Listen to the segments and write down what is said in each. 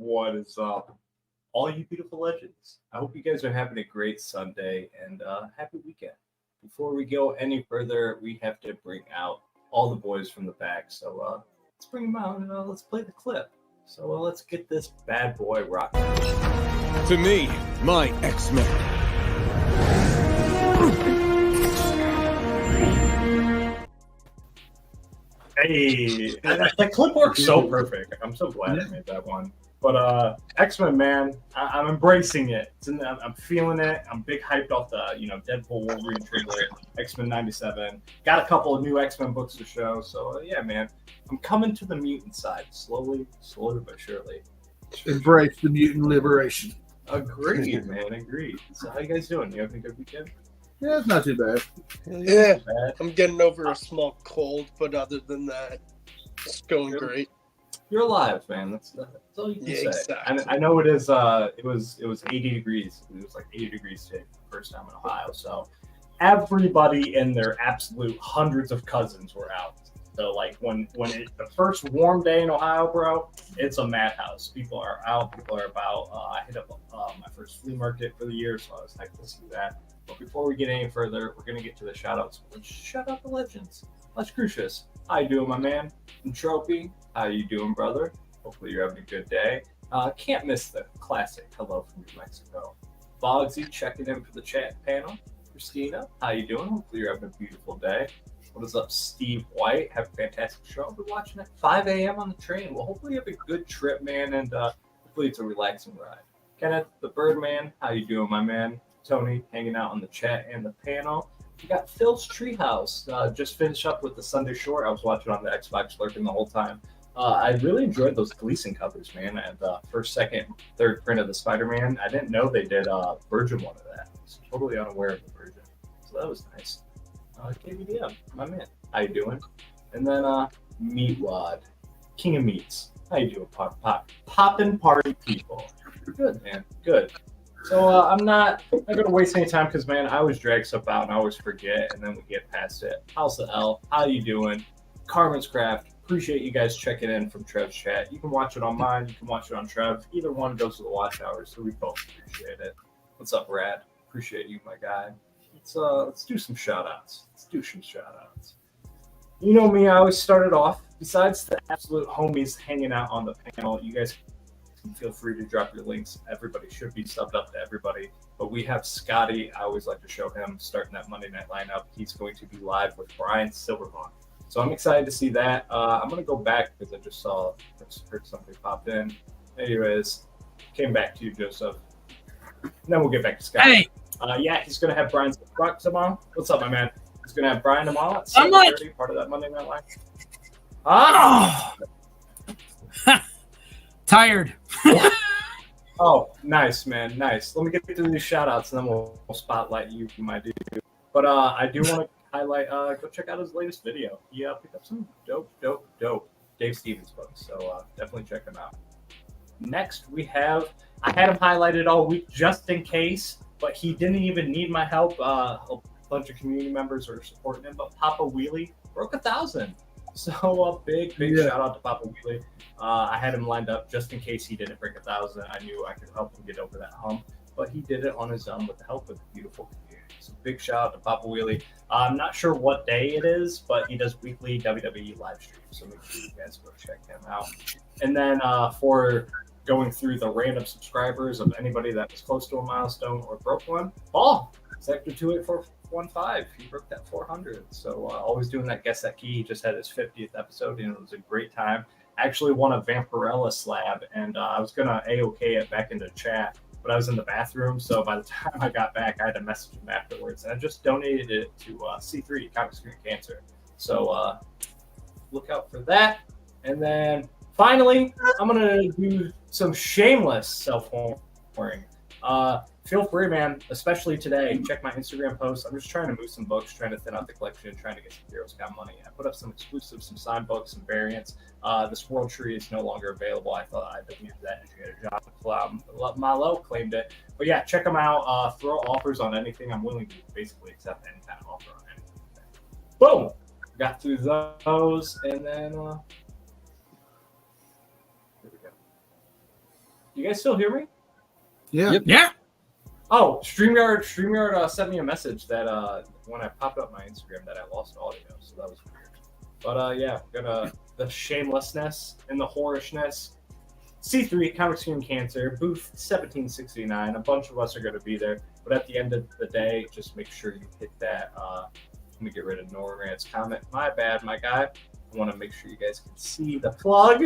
What is up, all you beautiful legends? I hope you guys are having a great Sunday and happy weekend. Before we go any further, we have to bring out all the boys from the back. So let's bring them out and let's play the clip. So let's get this bad boy rocking. To me, my X-Men. Hey, that clip works so perfect. I'm so glad I made that one. But X-Men, man, I'm embracing it. I'm feeling it. I'm big hyped off the Deadpool Wolverine trailer, X-Men '97. Got a couple of new X-Men books to show. So yeah, man, I'm coming to the mutant side slowly but surely. Embrace the mutant liberation. Agreed, man. Agreed. So how you guys doing? You having a good weekend? Yeah, it's not too bad. Yeah, I'm getting over a small cold, but other than that, it's going great. You're alive, man. That's all you can say. Exactly. I know it is. It was 80 degrees. It was like 80 degrees today for the first time in Ohio. So everybody and their absolute hundreds of cousins were out. So like when the first warm day in Ohio, bro, it's a madhouse. People are out. People are about. I hit up my first flea market for the year, so I was hyped to see that. But before we get any further, we're gonna get to the shout outs. Let's shout out the legends. Les Crucius, how you doing, my man? Entropy, how you doing, brother? Hopefully you're having a good day. Can't miss the classic hello from New Mexico. Boggsy checking in for the chat panel. Christina, how you doing? Hopefully you're having a beautiful day. What is up, Steve White? Have a fantastic show. I'll be watching at 5 a.m. on the train. Well, hopefully you have a good trip, man, and hopefully it's a relaxing ride. Kenneth, the Birdman, how you doing, my man? Tony, hanging out on the chat and the panel. We got Phil's Treehouse. Just finished up with the Sunday Short. I was watching on the Xbox lurking the whole time. I really enjoyed those Gleason covers, man. And first, second, third print of the Spider-Man. I didn't know they did Virgin one of that. I was totally unaware of the Virgin. So that was nice. KBDM, my man. How you doing? And then Meatwad, King of Meats. How you doing, Poppin' Party people? Good, man. Good. So I'm not going to waste any time because, man, I always drag stuff out and I always forget, and then we get past it. How's the L? How you doing? Carmen's Craft. Appreciate you guys checking in from Trev's chat. You can watch it on mine. You can watch it on Trev. Either one goes to the watch hours, so we both appreciate it. What's up, Brad? Appreciate you, my guy. Let's do some shout-outs. You know me, I always started off. Besides the absolute homies hanging out on the panel, you guys feel free to drop your links. Everybody should be subbed up to everybody. But we have Scotty. I always like to show him starting that Monday night lineup. He's going to be live with Brian Silverhawk. So I'm excited to see that. I'm going to go back because I just heard something pop in. Anyways, came back to you, Joseph. And then we'll get back to Scotty. Hey. Yeah, he's going to have Brian Silverhawk tomorrow. What's up, my man? He's going to have Brian tomorrow at 7:30, part of that Monday night live. Tired. Oh, nice, man. Nice. Let me get through these shout outs and then we'll spotlight you, my dude. But I do want to highlight, go check out his latest video. He picked up some dope Dave Stevens books. So definitely check him out. Next, I had him highlighted all week just in case, but he didn't even need my help. A bunch of community members are supporting him, but Papa Wheelie broke 1,000. So a big shout out to Papa Wheelie. I had him lined up just in case he didn't break 1,000. I knew I could help him get over that hump, but he did it on his own with the help of the beautiful community. So big shout out to Papa Wheelie. I'm not sure what day it is, but he does weekly WWE live streams. So make sure you guys go check him out. And then for going through the random subscribers of anybody that was close to a milestone or broke one, Paul, Sector 28415, he broke that 400. So always doing that Guess That Key. He just had his 50th episode, and it was a great time. Actually won a Vampirella slab, and I was going to A-OK it back into chat, but I was in the bathroom, so by the time I got back, I had to message him afterwards, and I just donated it to C3, Comic Screen Cancer. So look out for that. And then finally, I'm going to do some shameless self-honoring. Feel free, man, especially today. Check my Instagram posts. I'm just trying to move some books, trying to thin out the collection, trying to get some Heroes Got Money. I put up some exclusives, some signed books, some variants. This World Tree is no longer available. I thought I deleted that and get a job. Milo claimed it. But yeah, check them out. Throw offers on anything. I'm willing to basically accept any kind of offer on anything. Boom! Got through those, and then here we go. You guys still hear me? Yeah. Yep. Yeah. Oh, StreamYard sent me a message that when I popped up my Instagram that I lost audio, so that was weird. But yeah, we're gonna the shamelessness and the whorishness. C3 Comic Screen Cancer booth 1769. A bunch of us are gonna be there, but at the end of the day, just make sure you hit that. Let me get rid of Norrant's comment. My bad, my guy. I want to make sure you guys can see the plug.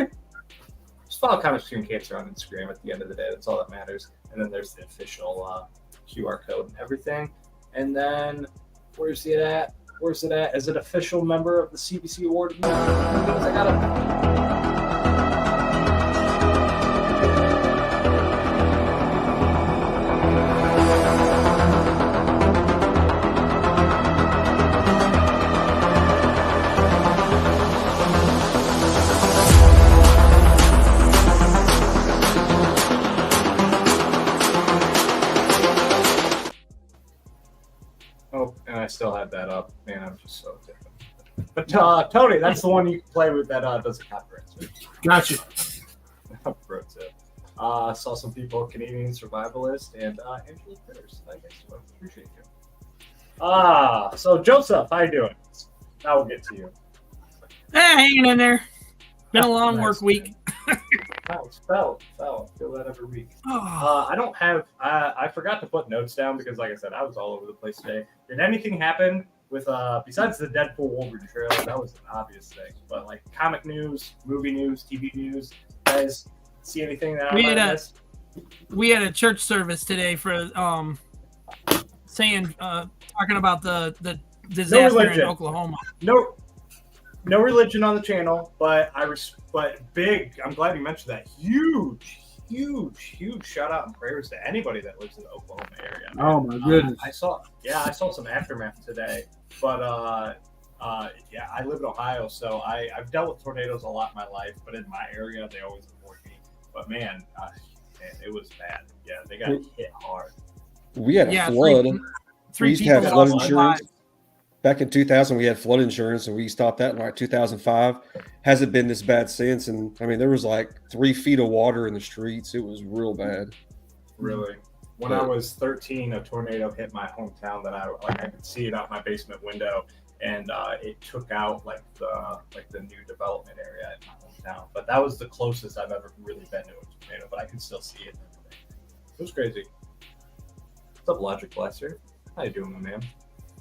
Just follow Comic Screen Cancer on Instagram. At the end of the day, that's all that matters. And then there's the official QR code and everything. And then where's it at? Where's it at? As an official member of the CBC Award, I gotta. Oh, and I still had that up. Man, I'm just so different. But Tony, that's the one you can play with that does the copyright. Gotcha. Pro tip. Saw some people, Canadian Survivalist and Angela Critters. I guess so. Appreciate you. So Joseph, how you doing? Now we'll get to you. Hanging in there. Been a long Nice, work week. Fell. Feel that every week. I don't have. I forgot to put notes down because, like I said, I was all over the place today. Did anything happen with besides the Deadpool Wolverine trailer? That was an obvious thing. But like comic news, movie news, TV news. Guys, see anything that I might have missed? We had a church service today for talking about the disaster in Oklahoma. No religion on the channel, but big. I'm glad you mentioned that. Huge shout out and prayers to anybody that lives in the Oklahoma area. Oh my goodness! I saw some aftermath today, but yeah, I live in Ohio, so I've dealt with tornadoes a lot in my life, but in my area they always avoid me. But man, it was bad. Yeah, they got hit hard. We had a flood. We used to have flood insurance. Back in 2000, we had flood insurance, and we stopped that in like 2005. Hasn't been this bad since. And I mean, there was like 3 feet of water in the streets. It was real bad. Really? When I was 13, a tornado hit my hometown that I could see it out my basement window, and it took out like the new development area in my hometown. But that was the closest I've ever really been to a tornado. But I can still see it. It was crazy. What's up, Logic Blaster? How you doing, my man?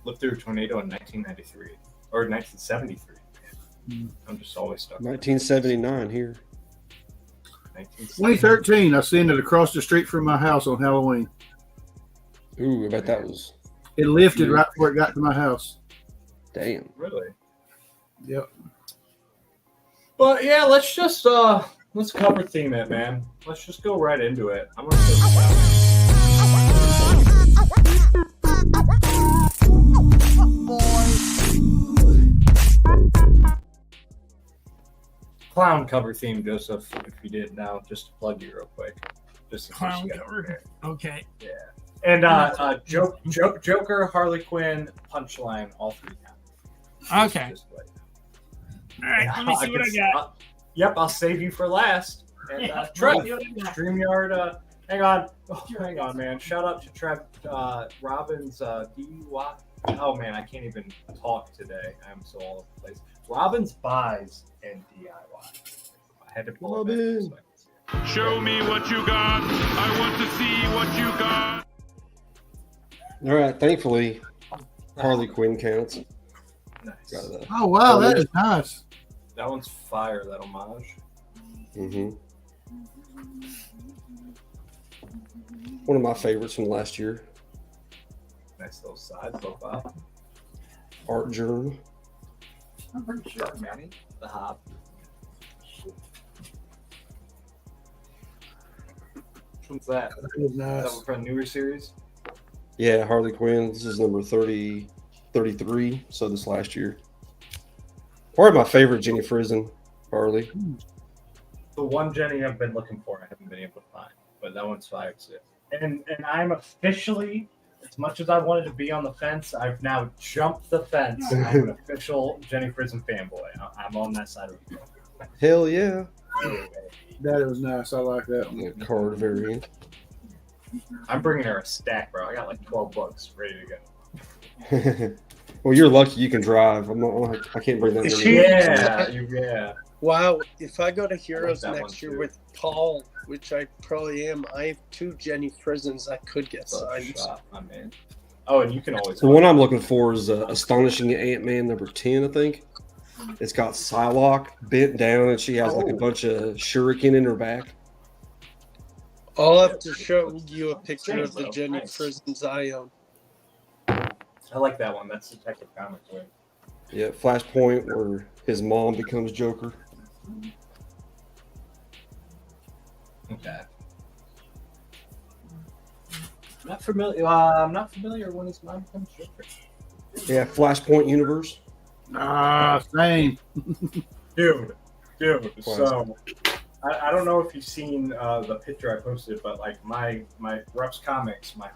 Lived through a tornado in 1993 or 1973. I'm just always stuck. 1979 here. 2013. I seen it across the street from my house on Halloween. Ooh, I bet that was. It lifted right before it got to my house. Damn. Really? Yep. But yeah, let's cover theme it, man. Let's just go right into it. I'm gonna go clown cover theme, Joseph. If you didn't know, just to plug you real quick. Just in clown case you cover. Okay. Yeah. And Joker, Harley Quinn, Punchline, all 3 counts. Okay. All right. Let me see what I got. Yep, I'll save you for last. And Trev, StreamYard. Hang on, man. Shout out to Trev Robbins DUI. Oh man, I can't even talk today. I'm so all over the place. Robbins buys and DIY. I had to pull it back. Show me what you got. I want to see what you got. All right. Thankfully, Harley Quinn counts. Nice. Oh wow, that is nice. That one's fire. That homage. Mm-hmm. One of my favorites from last year. Nice little side profile. Art Journal. I'm pretty sure Manny, the Hop. Which one's that? That was nice. Is that from a newer series? Yeah, Harley Quinn. This is number 33. So this last year. Probably my favorite Jenny Frizen Harley. The one Jenny I've been looking for, I haven't been able to find, but that one's fire too. And I'm officially, as much as I wanted to be on the fence, I've now jumped the fence. I'm an official Jenny Frizen fanboy. I'm on that side of the field. Hell yeah. That was nice. I like that one. Yeah, card variant. I'm bringing her a stack, bro. I got like 12 books ready to go. Well, you're lucky you can drive. I can't bring that many. Yeah. Wow, if I go to Heroes like next year with Paul, which I probably am, I have 2 Jenny Prisons I could get signed. My man. Oh, and you can always. The one I'm looking for is Astonishing Ant-Man number 10, I think. It's got Psylocke bent down, and she has like a bunch of shuriken in her back. I'll have to show you a picture of the Jenny Prisons I own. I like that one. That's Detective Comics, right? Yeah, Flashpoint where his mom becomes Joker. Okay. I'm not familiar when his mom becomes Joker. Yeah, Flashpoint universe. Same. Dude. So, I don't know if you've seen the picture I posted, but like my Reps Comics, my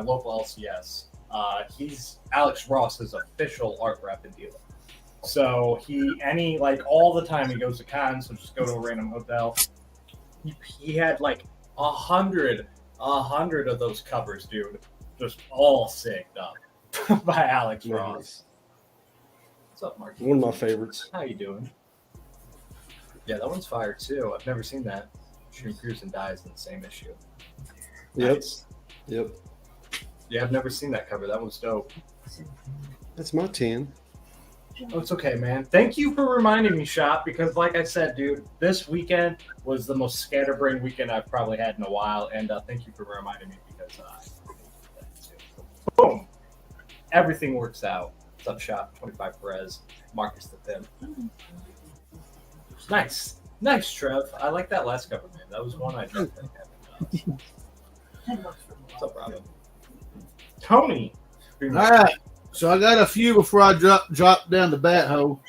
local LCS, he's Alex Ross's official art rep and dealer. So all the time he goes to cons, so just go to a random hotel. He had like 100 of those covers, dude, just all signed up by Alex Ross. What's up, Mark? One of my favorites. How you doing? Yeah, that one's fire too. I've never seen that. Shane Pearson dies in the same issue. Nice. Yep. Yeah, I've never seen that cover. That one's dope. That's my 10. Oh, it's okay, man. Thank you for reminding me, Shop, because like I said, dude, this weekend was the most scatterbrained weekend I've probably had in a while, and thank you for reminding me because boom, everything works out. What's up, Shop? 25 Perez, Marcus the Pimp. Nice, Trev. I like that last cover, man. That was one I don't think happened. What's up, Robin? Tony. All right. So I got a few before I drop down the bat hole.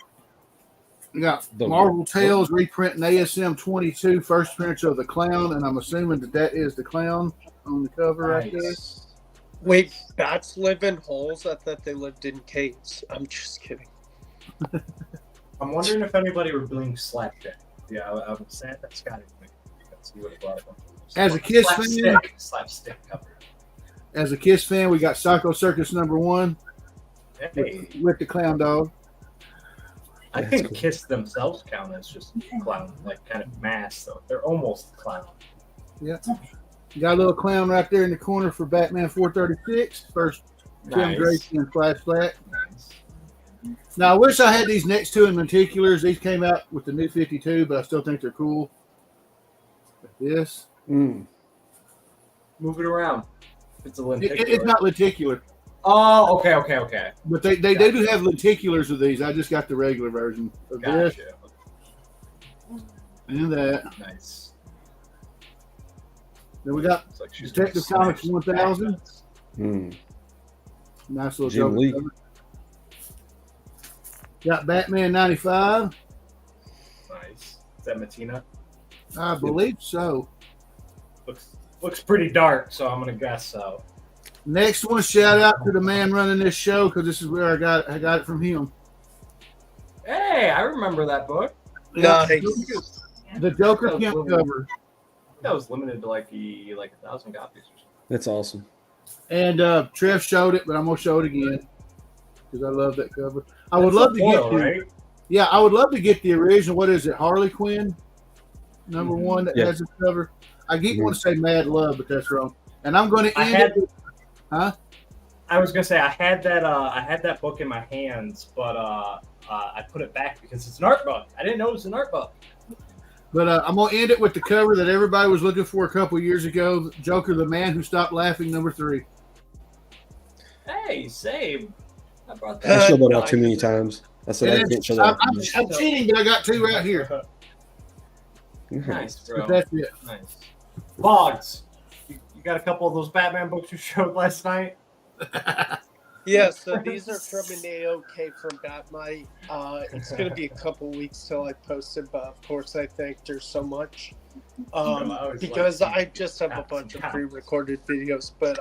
We got Marvel Tales reprinting ASM 22, first appearance of the Clown, and I'm assuming that is the Clown on the cover right there. Wait, bats live in holes? I thought they lived in caves. I'm just kidding. I'm wondering if anybody were doing Slapstick. Yeah, I'm sad that's got it. He would have brought a bunch of As a Kiss fan, Slapstick cover. As a Kiss fan, we got Psycho Circus #1 with the Clown Dog. I think Kiss themselves count as just clown, like kind of mask, though. They're almost clown. Yeah. You got a little clown right there in the corner for Batman 436. First Tim Drake and Flash Black. Nice. Now, I wish I had these next two in lenticulars. These came out with the new 52, but I still think they're cool. Like this. Move it around. It's a lenticular. It's not lenticular. Oh, okay. But they do have lenticulars of these. I just got the regular version of this. And that. Nice. Then we got Detective Comics 1000. Nice little Jim cover. Got Batman 95. Nice. Is that Matina? I believe so. Looks pretty dark, so I'm gonna guess so. Next one, shout out to the man running this show because this is where I got it from him. Hey, I remember that book. Nice. The Joker Kemp cover. That was limited to like 1,000 copies or something. That's awesome. And Trev showed it, but I'm gonna show it again because I love that cover. I would love to get right? Yeah, I would love to get the original. What is it, Harley Quinn #1 that has this cover? I want to say Mad Love, but that's wrong. And I'm going to end it. Huh? I was gonna say I had that book in my hands, but I put it back because it's an art book. I didn't know it was an art book. But I'm gonna end it with the cover that everybody was looking for a couple years ago: Joker, the Man Who Stopped Laughing, #3. Hey, same. I brought I that. showed that out too many times. I said I can't show that. I'm cheating, but I got two right here. Nice, bro. But that's it. Nice. Boggs, you got a couple of those Batman books you showed last night? Yeah, so these are from an AOK from Batmite. It's going to be a couple weeks till I post it, but of course I thanked her so much. Because I just have a bunch of pre-recorded videos. But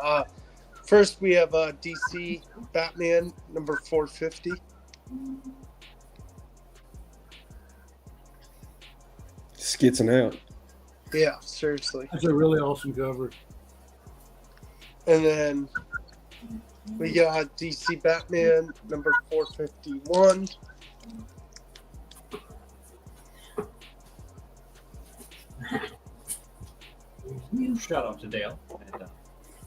first we have DC Batman #450. skitzing out. Yeah, seriously. That's a really awesome cover. And then we got DC Batman number 451. Shout out to Dale. And,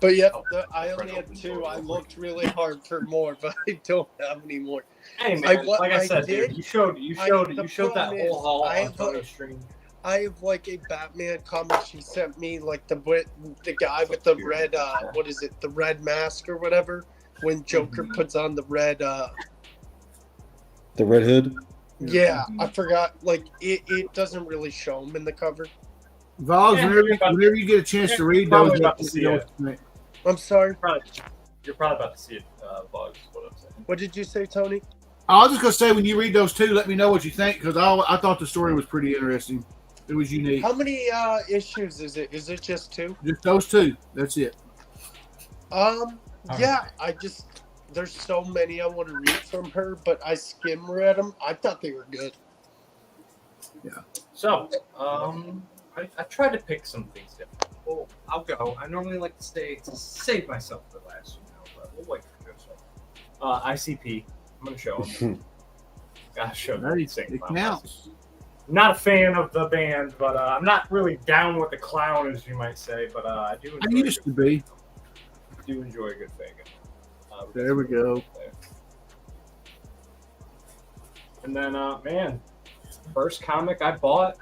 But yep, I only had 2. I looked really hard for more, but I don't have any more. hey man, like I said, did. dude, you showed that whole haul I on have Tony's stream. I have like a Batman comic she sent me, like the guy with the red, what is it, the red mask or whatever, when Joker puts on the red. The Red Hood. Yeah, I forgot. Like it doesn't really show him in the cover. Vols, whenever you get a chance to read those, about to see it. I'm sorry. You're probably about to see it, Bugs. What I'm saying. What did you say, Tony? I was just gonna say when you read those 2, let me know what you think because I thought the story was pretty interesting. It was unique. How many issues is it? Is it just 2? Just those 2. That's it. Yeah. There's so many I want to read from her, but I skim read them. I thought they were good. Yeah. So, I tried to pick some things different. Well, I'll go. I normally like to save myself for last, but we'll wait for Joseph. ICP. I'm gonna show him. Gotta show him. It counts. Not a fan of the band, but I'm not really down with the clown, as you might say. But I do. I used to be. I do enjoy a good Fagin. There we go. And then, man, first comic I bought.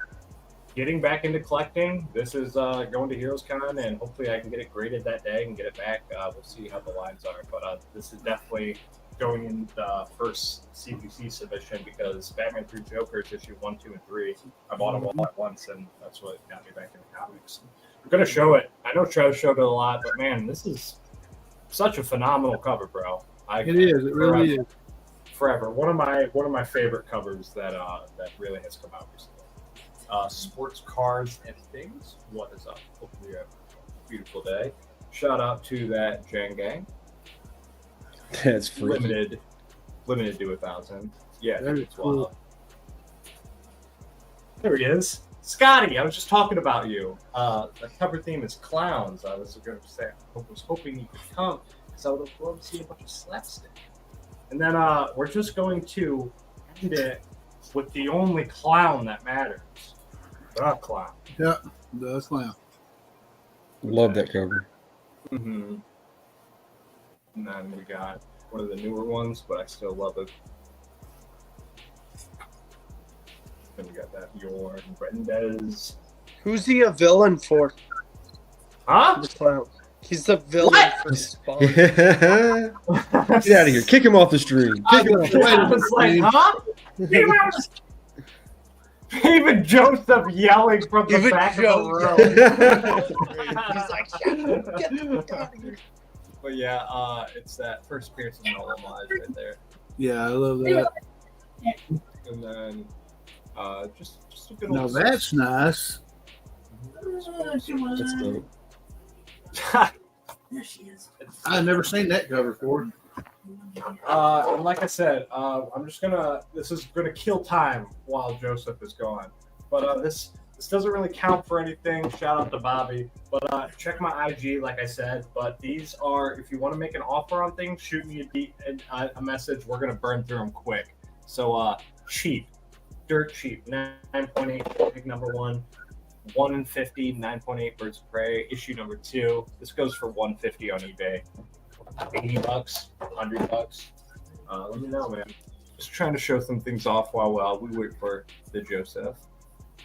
Getting back into collecting. This is going to HeroesCon, and hopefully I can get it graded that day and get it back. We'll see how the lines are, but this is definitely going in the first CBC submission because Batman 3 Jokers issue 1, 2, and 3. I bought them all at once, and that's what got me back into comics. I'm gonna show it. I know Trev showed it a lot, but man, this is such a phenomenal cover, bro. It is. It really is. Forever. One of my favorite covers that really has come out recently. Sports cards and things. What is up? Hopefully you have a beautiful day. Shout out to that Jan Gang. That's free. Limited to 1,000. Yeah, Very it's cool. wild. There he is. Scotty, I was just talking about you. The cover theme is clowns. I was going to say, I was hoping you could come because I would have loved to see a bunch of slapstick. And then we're just going to end it with the only clown that matters. The clown. Yeah, the clown. Love that cover. Mm-hmm. And then we got one of the newer ones, but I still love it. Then we got that Bjorn Brendez. Who's he a villain for? Huh? The clown. He's the villain for Spawn. Get out of here. Kick him off the stream. Kick him off I was like, huh? Even Joseph yelling from the back of the room. He's like, get the fuck out of here. But yeah, it's that first appearance of Nolan Live right there. Yeah, I love that. And then just a good Now old that's nice. That's dope. There she is. I've never seen that cover before. And like I said, this is gonna kill time while Joseph is gone. But this doesn't really count for anything. Shout out to Bobby. But check my IG, like I said. But these are, if you want to make an offer on things, shoot me a message. We're gonna burn through them quick. So cheap, dirt cheap. 9.8, big number 1. 1 in 50, 9.8 Birds of Prey, issue number 2. This goes for $150 on eBay. $80, $100. Let me know, man. Just trying to show some things off while we wait for the Joseph.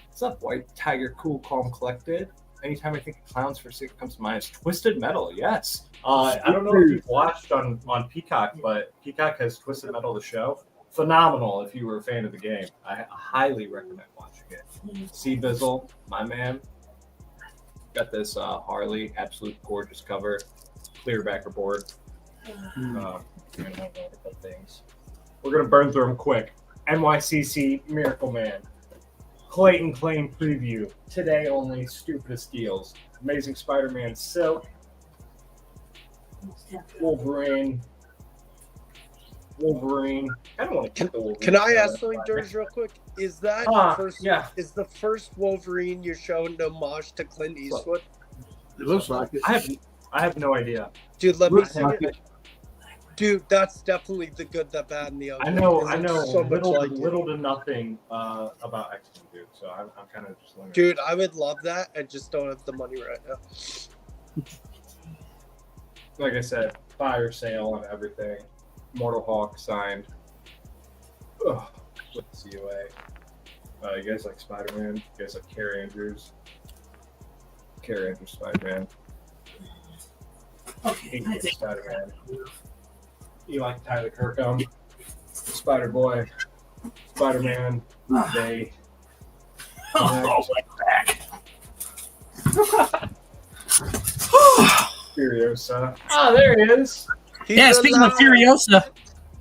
What's up, White Tiger? Cool, calm, collected. Anytime I think of clowns, first thing that comes to mind is Twisted Metal. Yes. I don't know if you've watched on Peacock, but Peacock has Twisted Metal, the show. Phenomenal if you were a fan of the game. I highly recommend watching it. C Bizzle, my man. Got this Harley, absolute gorgeous cover. Clear backer board. Things. We're going to burn through them quick. NYCC Miracle Man. Clayton Claim preview. Today only, stupidest deals. Amazing Spider-Man Silk. Wolverine. Wolverine. I don't want to get the Wolverine. Can I ask something, George, real quick? Is that yeah. Is the first Wolverine you're showing an homage to Clint Eastwood? It looks like it. I have no idea. Dude, let me Looks see like it. Dude, that's definitely the good, the bad, and the ugly. I know So much like it. little to nothing about X-Men, dude. So I'm kind of just learning. Dude, I would love that. I just don't have the money right now. Like I said, fire sale on everything. Mortal Hawk signed. Ugh, with COA. You guys like Spider-Man? You guys like Carrie Andrews? Carrie Andrews Spider-Man. Okay, Spider-Man. You like Tyler Kirkham? Spider-Boy. Spider-Man. They. Oh, my back. Furiosa. Oh, there he is. Yeah, speaking of Furiosa.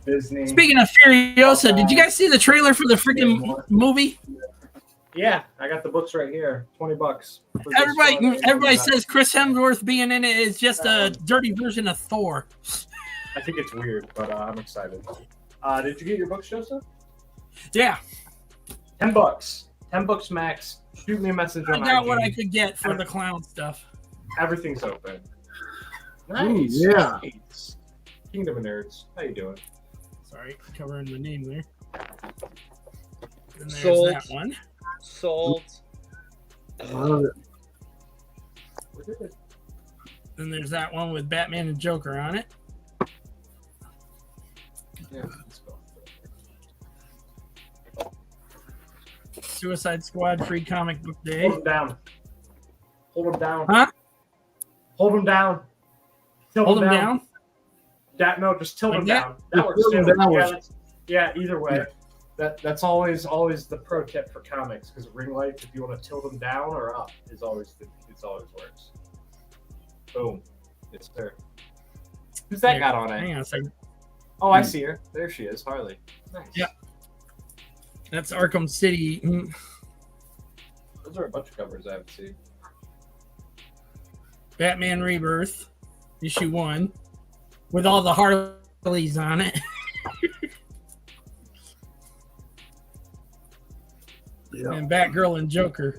Disney. Speaking of Furiosa, did you guys see the trailer for the freaking movie? Yeah, I got the books right here. $20. Everybody says Chris Hemsworth being in it is just a dirty version of Thor. I think it's weird, but I'm excited. Did you get your books, Joseph? Yeah. $10. $10 max. Shoot me a message on I got IG. what I could get for the clown stuff. Everything's open. Nice. Ooh, yeah. Nice. Kingdom of Nerds. How you doing? Sorry, covering the name there. And there's Sold. that one. Sold. I love it. We're good. Then there's that one with Batman and Joker on it. Yeah, let's go. Suicide Squad Free Comic Book Day. Hold him down. Hold him down. Huh? Hold him down. Tilt Hold him down. No, just tilt Like him that? down. That works Tilt him too. down Yeah, works. yeah, either way. That's always the pro tip for comics, because ring light, if you want to tilt them down or up, it's always works. Boom. Yes, sir. Who's that got on it? Hang on a second. Oh, I see her. There she is, Harley. Nice. Yeah. That's Arkham City. Those are a bunch of covers I haven't seen. Batman Rebirth, issue 1, with all the Harleys on it. Yeah. And Batgirl and Joker.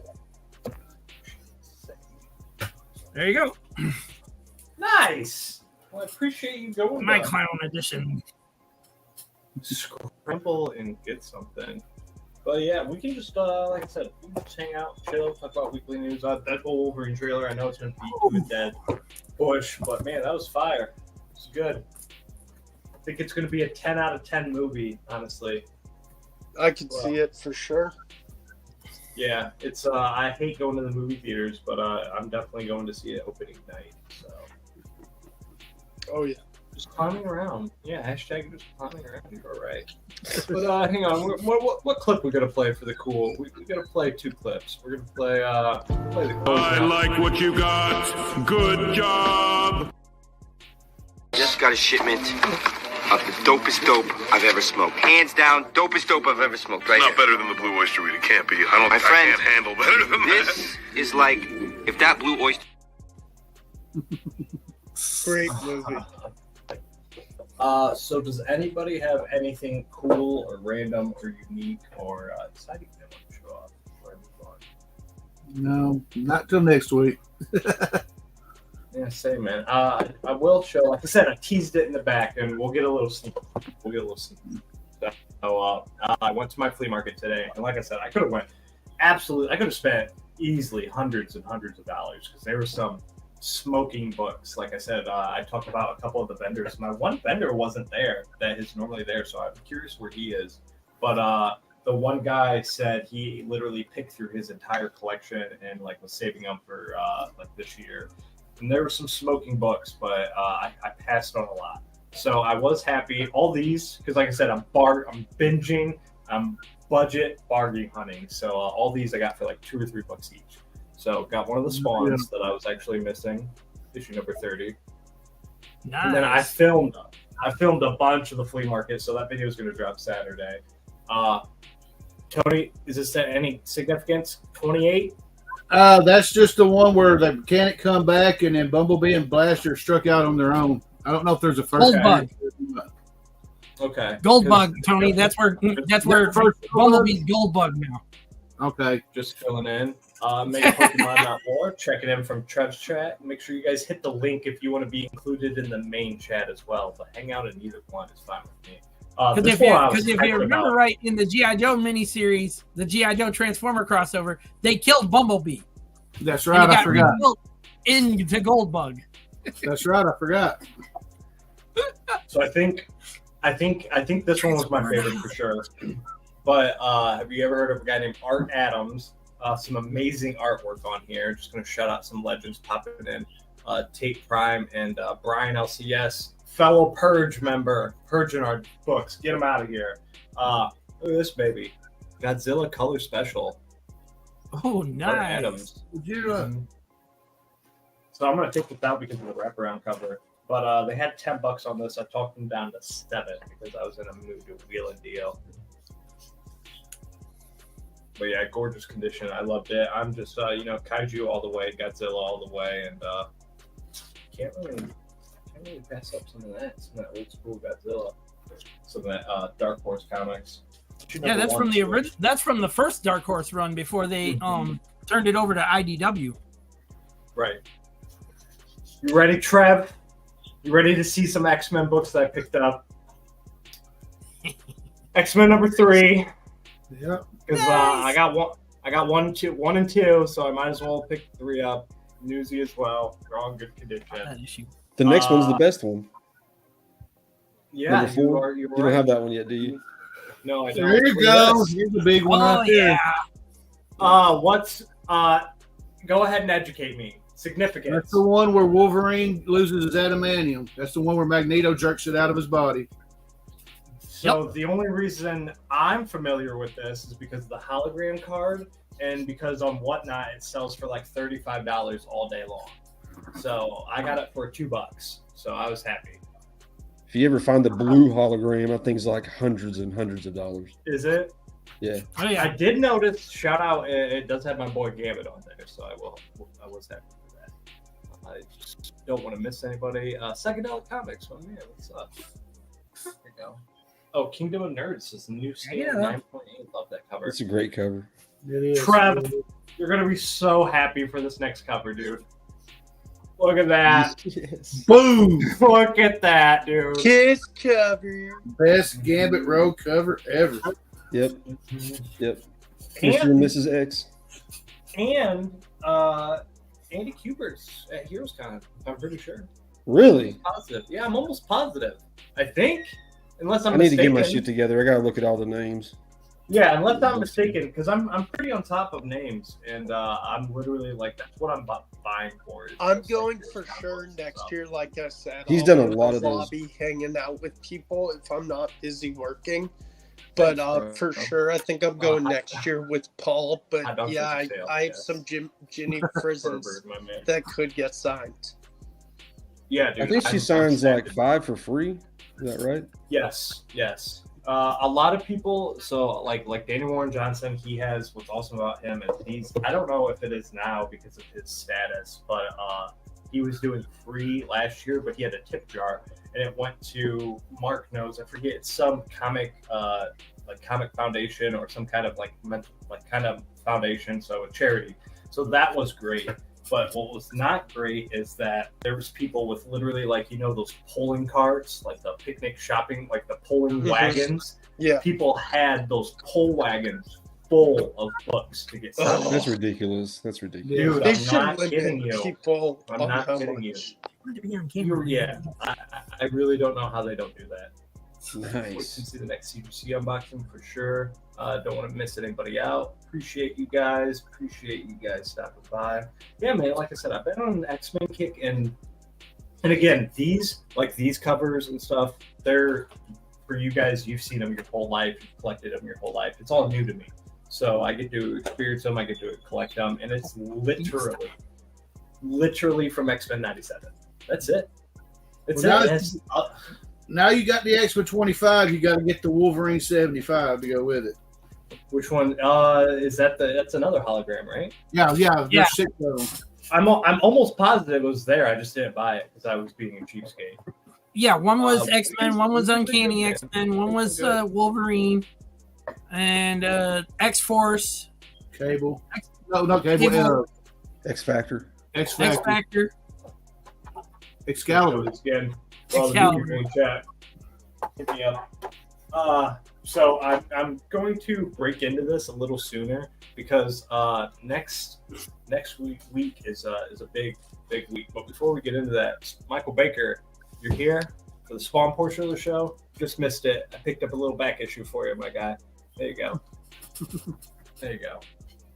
There you go. Nice. Well, I appreciate you going. My clown edition. Scramble and get something. But yeah, we can just, like I said, we can just hang out, chill, talk about weekly news. That whole Wolverine trailer, I know it's going to be to a dead bush, but man, that was fire. It's good. I think it's going to be a 10 out of 10 movie, honestly. I could see it for sure. Yeah, it's. I hate going to the movie theaters, but I'm definitely going to see it opening night. So. Oh yeah. Just clowning around. Yeah, hashtag just clowning around. You're all right. But hang on, what clip we gonna play for the cool? We gotta play 2 clips. We're gonna play play the close. I like what you got. Good job. Just got a shipment of the dopest dope I've ever smoked. Hands down, dopest dope I've ever smoked. Right Not here. better than the Blue Oyster Weed. It can't be. My friend, I can't handle better than that. This is like if that Blue Oyster. Great movie. So does anybody have anything cool or random or unique or exciting they want to show off before I move on? No, not till next week. Yeah, same man. I will show. Like I said, I teased it in the back, and we'll get a little sneak. So I went to my flea market today, and like I said, I could have spent easily hundreds and hundreds of dollars, because there were some smoking books. Like I said, I talked about a couple of the vendors. My one vendor wasn't there that is normally there, so I'm curious where he is. But the one guy said he literally picked through his entire collection and like was saving them for like this year. And there were some smoking books, but I passed on a lot. So I was happy. All these, because like I said, I'm binging, I'm budget bargain hunting. So all these I got for like $2 or $3 each. So got one of the spawns that I was actually missing, issue number 30. Nice. And then I filmed a bunch of the flea market, so that video is going to drop Saturday. Tony, is this any significance? 28? That's just the one where the mechanic come back and then Bumblebee and Blaster struck out on their own. I don't know if there's a first. Bug. Okay. Goldbug, Tony. That's where Bumblebee's Goldbug now. Okay. Just filling in. Make Pokemon.org. Checking in from Trev's chat. Make sure you guys hit the link if you want to be included in the main chat as well. But hang out in either one is fine with me. Because if you remember right, in the G.I. Joe miniseries, the G.I. Joe Transformer crossover, they killed Bumblebee. That's right. I forgot. Into Goldbug. That's right. I forgot. So I think this one was my favorite for sure. But have you ever heard of a guy named Art Adams? Some amazing artwork on here. Just going to shout out some legends popping in. Tate Prime and Brian LCS, fellow Purge member, purging our books. Get him out of here. Look at this baby. Godzilla Color Special. Oh, nice. Art Adams. So I'm going to take this out because of the wraparound cover. But they had $10 on this. I talked them down to 7 because I was in a mood to wheel and deal. But yeah, gorgeous condition. I loved it. I'm just, kaiju all the way, Godzilla all the way, and can't really pass up some of that old school Godzilla, some of that Dark Horse comics. Yeah, that's from the original. That's from the first Dark Horse run before they turned it over to IDW. Right. You ready, Trev? You ready to see some X-Men books that I picked up? X-Men number 3. Yeah. Because I got one and two, so I might as well pick 3 up. Newsy as well. They're all in good condition. The next one's the best one. Yeah, number 4. You don't have that one yet, do you? No, I don't. There you go. Here's the big one right there. Go ahead and educate me. Significance. That's the one where Wolverine loses his adamantium. That's the one where Magneto jerks it out of his body. So the only reason I'm familiar with this is because of the hologram card and because on Whatnot it sells for like $35 all day long. So I got it for $2. So I was happy. If you ever find the blue hologram, I think it's like hundreds and hundreds of dollars. Is it? Yeah. Oh, yeah. I did notice, shout out, it does have my boy Gambit on there, so I was happy for that. I just don't want to miss anybody. Psychedelic Comics, one man, what's up? There we go. Oh, Kingdom of Nerds is the new scale 9.8. Love that cover. It's a great cover. It is. Trev, you're going to be so happy for this next cover, dude. Look at that. Yes. Boom. Look at that, dude. Kiss cover. Best Gambit Road cover ever. Yep. Yep. And- Mr. and Mrs. X. And Andy Kubert's at HeroesCon, I'm pretty sure. Really? Positive. Yeah, I'm almost positive. I think. Unless I'm I need mistaken. to get my shit together. I gotta look at all the names. Yeah, unless I'm mistaken, because I'm pretty on top of names, and I'm literally like that's what I'm buying for. I'm going for sure next year. Like I said, He's I'll done a be in lot the of those. lobby hanging out with people if I'm not busy working. But for sure, I think I'm going next year with Paul. But yeah, I have some Ginny Prisons that could get signed. Yeah, dude. I think she signs like 5 for free. Is that right? Yes. A lot of people, so like Daniel Warren Johnson, he has what's awesome about him is I don't know if it is now because of his status, but he was doing free last year, but he had a tip jar and it went to Mark knows, I forget, it's some comic comic foundation or some kind of kind of foundation, so a charity. So that was great. But what was not great is that there was people with literally those polling carts, like the picnic shopping, like the polling wagons. Yeah. People had those poll wagons full of books to get signed. That's ridiculous. That's ridiculous. Dude, They I'm should not limit kidding you. people I'm on not how kidding you. much. Yeah, I really don't know how they don't do that. Wait to Nice. see the next CGC unboxing for sure. Don't want to miss anybody out. Appreciate you guys. Appreciate you guys stopping by. Yeah, man. Like I said, I've been on an X-Men kick, and again, these covers and stuff. They're for you guys. You've seen them your whole life. You've collected them your whole life. It's all new to me. So I get to experience them. I get to collect them, and it's literally from X-Men '97. That's it. Now you got the X-Men 25. You got to get the Wolverine 75 to go with it. Which one is that? That's another hologram, right? Yeah. There's 6 of them. I'm almost positive it was there. I just didn't buy it because I was being a cheapskate. Yeah, one was X-Men, one was Uncanny X-Men, one was Wolverine, and X-Force. Cable. No, Cable. X-Factor. X-Factor. Excalibur. Excalibur. Chat. Hit me up. So I'm going to break into this a little sooner because next week is a big week. But before we get into that, Michael Baker, you're here for the Spawn portion of the show. Just missed it. I picked up a little back issue for you, my guy. There you go. There you go.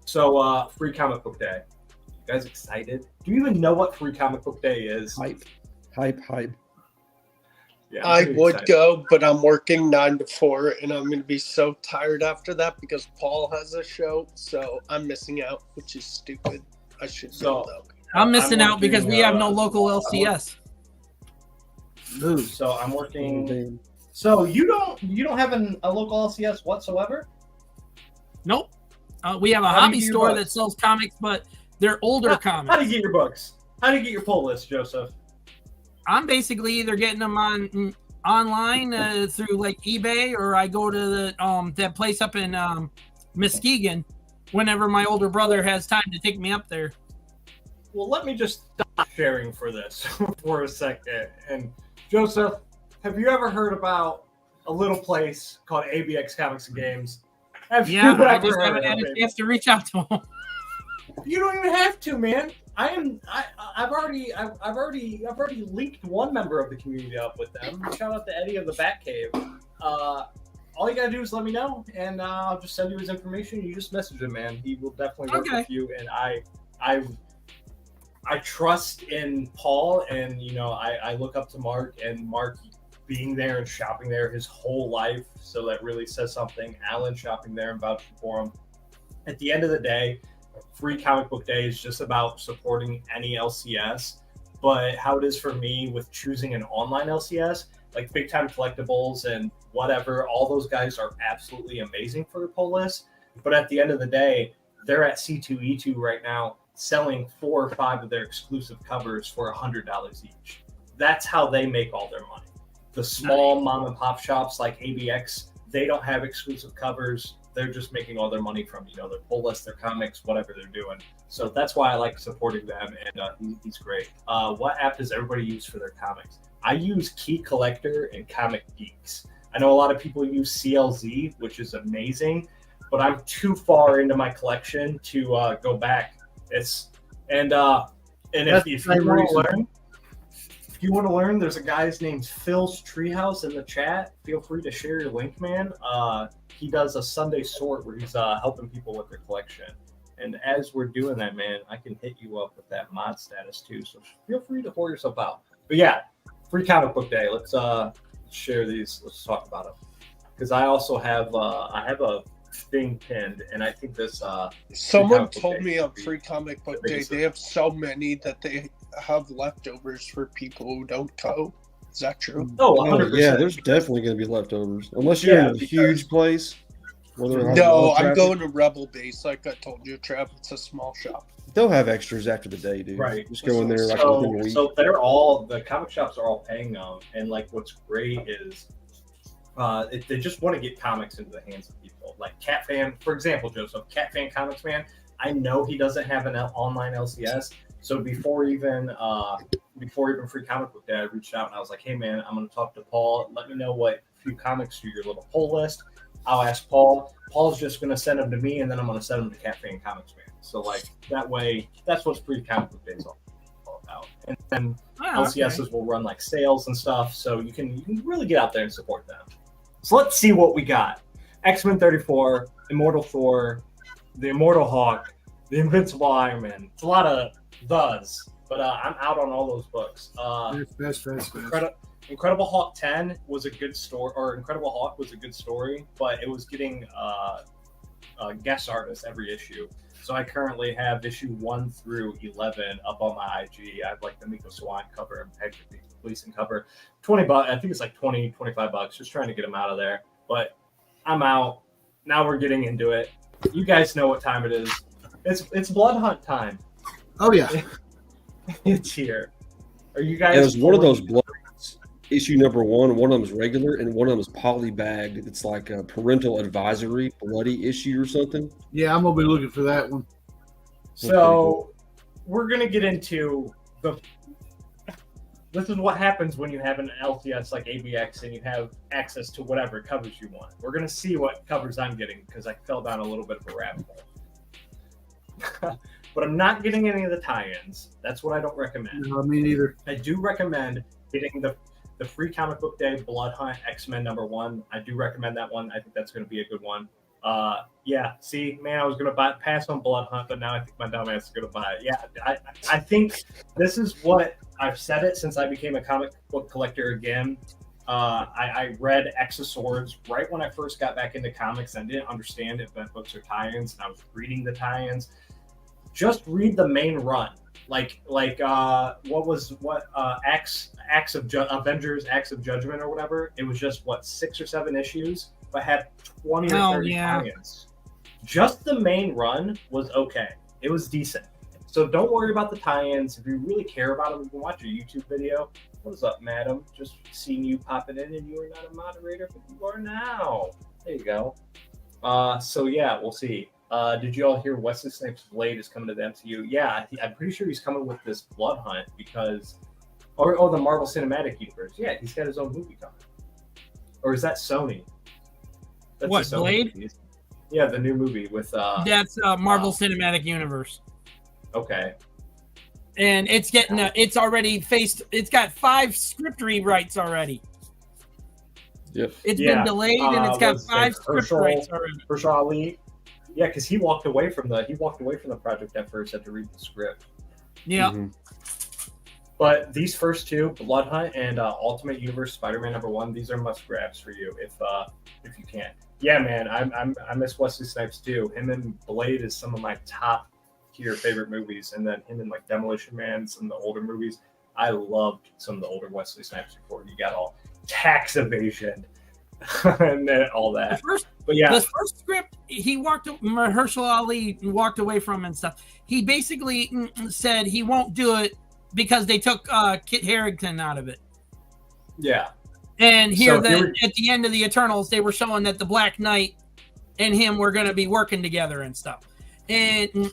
So Free Comic Book Day. You guys excited? Do you even know what Free Comic Book Day is? Hype. Yeah, I would go, but I'm working 9 to 4, and I'm going to be so tired after that because Paul has a show, so I'm missing out, which is stupid. I should go though. I'm missing out because we have no local LCS. So I'm working. So you don't have a local LCS whatsoever? Nope. We have a hobby store that sells comics, but they're older comics. How do you get your books? How do you get your pull list, Joseph? I'm basically either getting them online through like eBay, or I go to the that place up in Muskegon whenever my older brother has time to take me up there. Well, let me just stop sharing for this for a second. And Joseph, have you ever heard about a little place called ABX Comics and Games? I just haven't had a chance to reach out to them. You don't even have to, man. I've already linked one member of the community up with them. Shout out to Eddie of the Batcave. All you gotta do is let me know, and I'll just send you his information. You just message him, man. He will definitely work with you. And I trust in Paul, and I look up to Mark, and Mark being there and shopping there his whole life, so that really says something. Alan shopping there and vouching for him. At the end of the day, Free Comic Book Day is just about supporting any LCS, but how it is for me with choosing an online LCS, like Big Time Collectibles and whatever, all those guys are absolutely amazing for the pull list. But at the end of the day, they're at C2E2 right now, selling 4 or 5 of their exclusive covers for $100 each. That's how they make all their money. The small mom and pop shops like ABX, they don't have exclusive covers. They're just making all their money from their pull list, their comics, whatever they're doing. So that's why I like supporting them, and he's great. What app does everybody use for their comics? I use Key Collector and Comic Geeks. I know a lot of people use CLZ, which is amazing, but I'm too far into my collection to go back. If you want to learn, there's a guy's named Phil's Treehouse in the chat. Feel free to share your link, man. He does a Sunday sort where he's helping people with their collection. And as we're doing that, man, I can hit you up with that mod status too. So feel free to pour yourself out. But yeah, Free Comic Book Day. Let's share these. Let's talk about them. Because I also have a thing pinned, and I think this. Someone told me on Free Comic Book Day they have so many that they have leftovers for people who don't go. Is that true? Oh, 100%. Yeah, there's definitely going to be leftovers. Unless you're in a huge place. No, I'm going to Rebel Base like I told you, Trav. It's a small shop. They'll have extras after the day, dude. Right. Just go in there within a week. So the comic shops are all paying them. And like what's great is they just want to get comics into the hands of people. Like Cat Fan, for example, Joseph, Cat Fan Comics Man, I know he doesn't have an online LCS. So before even Free Comic Book Day, I reached out and I was like, hey man, I'm going to talk to Paul. Let me know what few comics do your little pull list. I'll ask Paul. Paul's just going to send them to me, and then I'm going to send them to Cat Fan Comics Man. So like that way, that's what Free Comic Book Day is all about. And then LCSs will run like sales and stuff, so you can really get out there and support them. So let's see what we got. X-Men 34, Immortal Thor, the Immortal Hawk, the Invincible Iron Man. It's a lot of those, but I'm out on all those books. Incredible Hulk 10 was a good story, or Incredible Hulk was a good story, but it was getting guest artists every issue. So I currently have issue 1 through 11 up on my IG. I have like the Miko Swan cover and Peg Gleason cover. $20. I think it's like $25. Just trying to get them out of there. But I'm out. Now we're getting into it. You guys know what time it is. It's Blood Hunt time. Oh yeah. It's here. Are you guys? It was one of those blood hunts. issue number 1. One of them is regular, and one of them is polybagged. It's like a parental advisory, bloody issue or something. Yeah, I'm gonna be looking for that one. So we're gonna get into the. This is what happens when you have an LCS like ABX and you have access to whatever covers you want. We're gonna see what covers I'm getting because I fell down a little bit of a rabbit hole. But I'm not getting any of the tie-ins. That's what I don't recommend. No, me neither. I do recommend getting the free comic book day Blood Hunt X-Men #1. I do recommend that one. I think that's going to be a good one. Yeah, see, man, I was going to pass on Blood Hunt, but now I think my dumbass is going to buy it. Yeah, I think this is what I've said it since I became a comic book collector again. I read X of Swords right when I first got back into comics. I didn't understand event books or tie-ins, and I was reading the tie-ins. Just read the main run. Like Avengers Acts of Judgment or whatever. It was just 6 or 7 issues, but had 20 or 30 tie-ins. Just the main run was okay. It was decent. So don't worry about the tie-ins. If you really care about them, you can watch a YouTube video. What is up, madam? Just seeing you popping in, and you are not a moderator, but you are now. There you go. So yeah, we'll see. Did you all hear Wesley Snipes' Blade is coming to the MCU? Yeah, I'm pretty sure he's coming with this Blood Hunt because, the Marvel Cinematic Universe. Yeah, he's got his own movie coming. Or is that Sony? That's what, Blade? Movie. Yeah, the new movie with. That's Marvel Cinematic Universe. Okay. And it's getting it's already faced. It's got 5 script rewrites already. Yep. It's been delayed, and it's got 5 script rewrites already. Herschel Ali. Yeah, because he walked away from the project at first, had to read the script. Yeah. Mm-hmm. But these first 2, Blood Hunt and Ultimate Universe Spider-Man #1, these are must grabs for you if you can. Yeah, man, I miss Wesley Snipes too. Him and Blade is some of my top tier favorite movies, and then him and like Demolition Man, some of the older movies. I loved some of the older Wesley Snipes before he got all tax evasion and then all that. But yeah, the first script Herschel Ali walked away from and stuff. He basically said he won't do it because they took Kit Harington out of it. Yeah. And at the end of the Eternals, they were showing that the Black Knight and him were going to be working together and stuff. And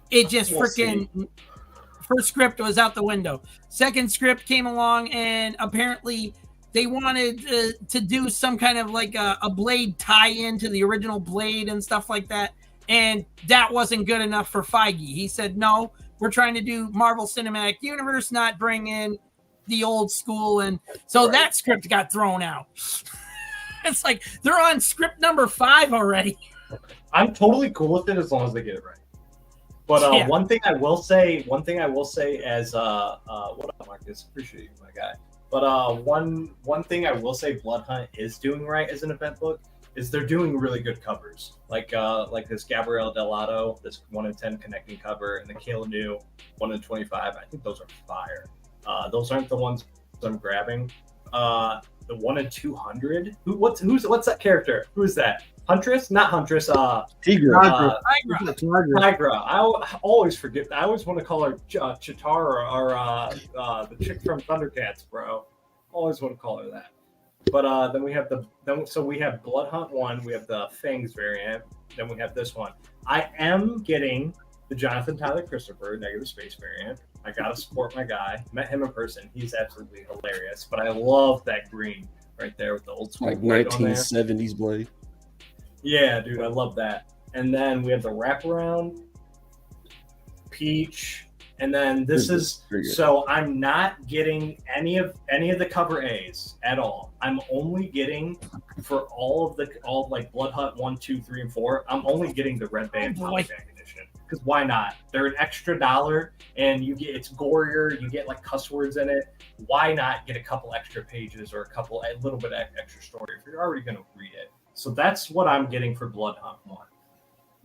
it just first script was out the window. Second script came along, and apparently they wanted to do some kind of like a Blade tie-in to the original Blade and stuff like that. And that wasn't good enough for Feige. He said, no, we're trying to do Marvel Cinematic Universe, not bring in the old school. And so that script got thrown out. It's like they're on script number 5 already. I'm totally cool with it as long as they get it right. But one thing I will say as what up, Marcus? Appreciate you, my guy. But one thing I will say Blood Hunt is doing right as an event book is they're doing really good covers. Like this Gabrielle Delato, this 1 in 10 connecting cover, and the Kayla New 1 in 25. I think those are fire. Those aren't the ones I'm grabbing. The 1 in 200. What's that character? Who is that? Huntress? Not Huntress. Tigra. Tigra. I always forget that. I always want to call her Chitara or the chick from Thundercats, bro. Always want to call her that. But then we have we have Blood Hunt 1. We have the Fangs variant. Then we have this one. I am getting the Jonathan Tyler Christopher Negative Space variant. I gotta support my guy. Met him in person. He's absolutely hilarious. But I love that green right there with the old school like 1970s Blade. Yeah, dude, I love that. And then we have the wraparound, Peach, and then this is so I'm not getting any of the cover A's at all. I'm only getting for all like Blood Hunt 1, 2, 3, and 4. I'm only getting the red band polyback edition because why not? They're an extra $1, and it's gorier. You get like cuss words in it. Why not get a couple extra pages or a little bit extra story if you're already going to read it? So that's what I'm getting for Blood Hunt 1.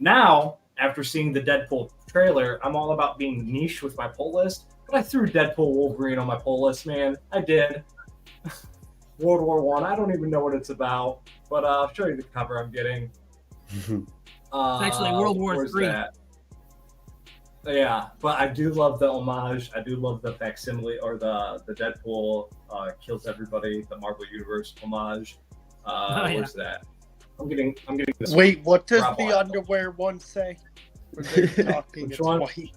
Now, after seeing the Deadpool trailer, I'm all about being niche with my pull list. But I threw Deadpool Wolverine on my pull list, man. I did. World War I. I don't even know what it's about. But I'll show you the cover I'm getting. It's actually World War III. Yeah, but I do love the homage. I do love the facsimile or the Deadpool kills everybody. The Marvel Universe homage. Where's that? I'm getting this. Wait, what does Rob the Liefeld. Underwear one say? Were they talking? Which It's one? white.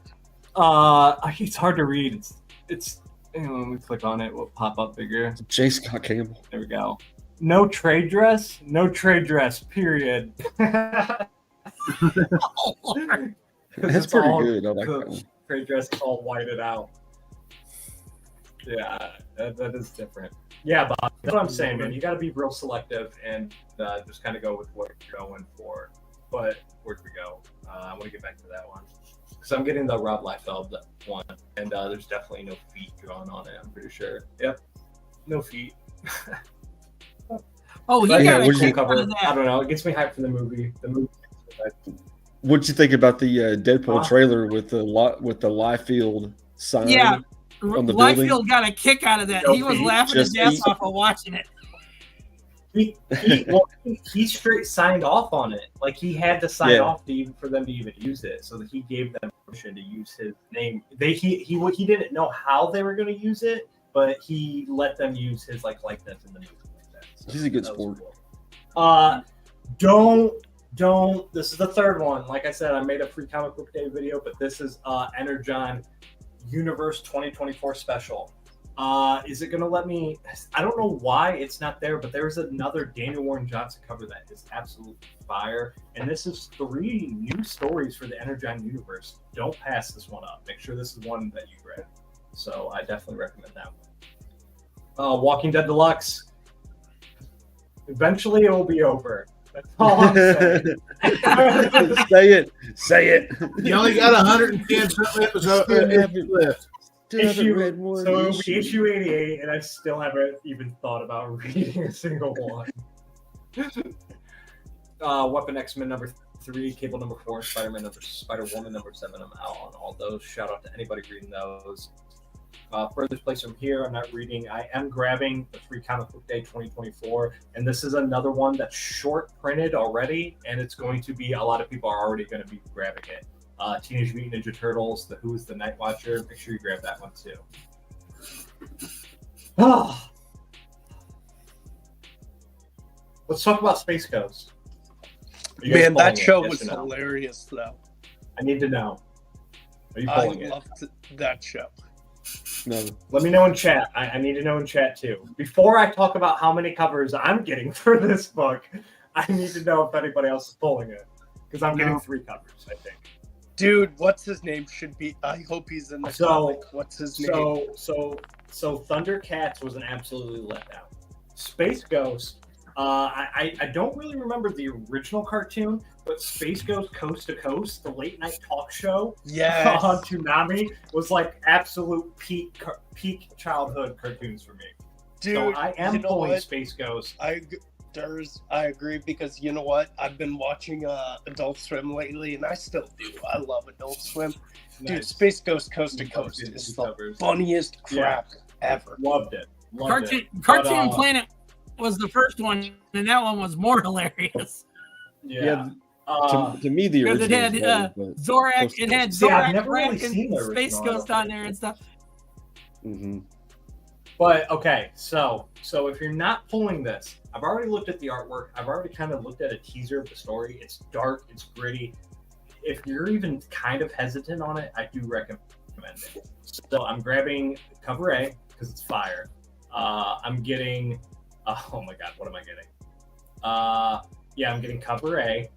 It's hard to read. It's when we click on it, will pop up bigger. J. Scott Campbell. There we go. No trade dress. No trade dress. Period. That's pretty good. I like that one. Trade dress is all whited out. Yeah, that is different. Yeah, Bob, that's what I'm saying, man. You got to be real selective and just kind of go with what you're going for. But where'd we go? I want to get back to that one. So I'm getting the Rob Liefeld one, and there's definitely no feet drawn on it, I'm pretty sure. Yep, no feet. Oh, he But got a cool kick cover. out of I that. don't know. It gets me hyped for the movie. What'd you think about the Deadpool trailer with the Liefeld sign? Yeah, on the building? Liefeld got a kick out of that. No He was feet, laughing his just ass feet. off while watching it. He straight signed off on it. Like he had to sign off for them to even use it. So he gave them permission to use his name. He didn't know how they were going to use it, but he let them use his likeness in the movie. Like that. So He's a good that was sport. cool. Don't. This is the third one. Like I said, I made a free comic book day video, but this is Energon Universe 2024 special. Is it going to let me? I don't know why it's not there, but there's another Daniel Warren Johnson cover that is absolute fire. And this is 3 new stories for the Energon universe. Don't pass this one up. Make sure this is one that you grab. So I definitely recommend that one. Walking Dead Deluxe. Eventually it will be over. That's all I'm saying. Say it. You only got 110 something episodes left. So it will be issue 88, and I still haven't even thought about reading a single one. Weapon X-Men number 3, Cable number 4, Spider-Woman number 7. I'm out on all those. Shout out to anybody reading those. Furthest place from here, I'm not reading. I am grabbing the Free Comic Book Day 2024, and this is another one that's short printed already, and it's going to be, a lot of people are already going to be grabbing it. Teenage Mutant Ninja Turtles, the Who's the Night Watcher. Make sure you grab that one too. Let's talk about Space Ghost. Man, that show was hilarious, though. I need to know. Are you I pulling it? loved that show. No. Let me know in chat. I need to know in chat too. Before I talk about how many covers I'm getting for this book, I need to know if anybody else is pulling it. Because I'm getting 3 covers, I think. Dude, what's his name? Should be. I hope he's in the comic. What's his name? So Thundercats was an absolutely letdown. Space Ghost. I don't really remember the original cartoon, but Space Ghost Coast to Coast, the late night talk show on Toonami, was like absolute peak childhood cartoons for me. Dude, so I am pulling what? Space Ghost. I agree because you know what? I've been watching Adult Swim lately, and I still do. I love Adult Swim. Dude, Nice. Space Ghost Coast to Coast is the funniest crap ever. Loved it. Cartoon Planet was the first one, and that one was more hilarious. Yeah. To me, the Because original it had is better, but Zorak, it had See, I've Zorak, never really Rack, seen the and Space original, I Ghost don't on there and stuff. Mhm. But okay, so if you're not pulling this, I've already looked at the artwork. I've already kind of looked at a teaser of the story. It's dark, it's gritty. If you're even kind of hesitant on it, I do recommend it. So I'm grabbing cover A because it's fire. I'm getting. Oh my god, what am I getting? Yeah, I'm getting cover A.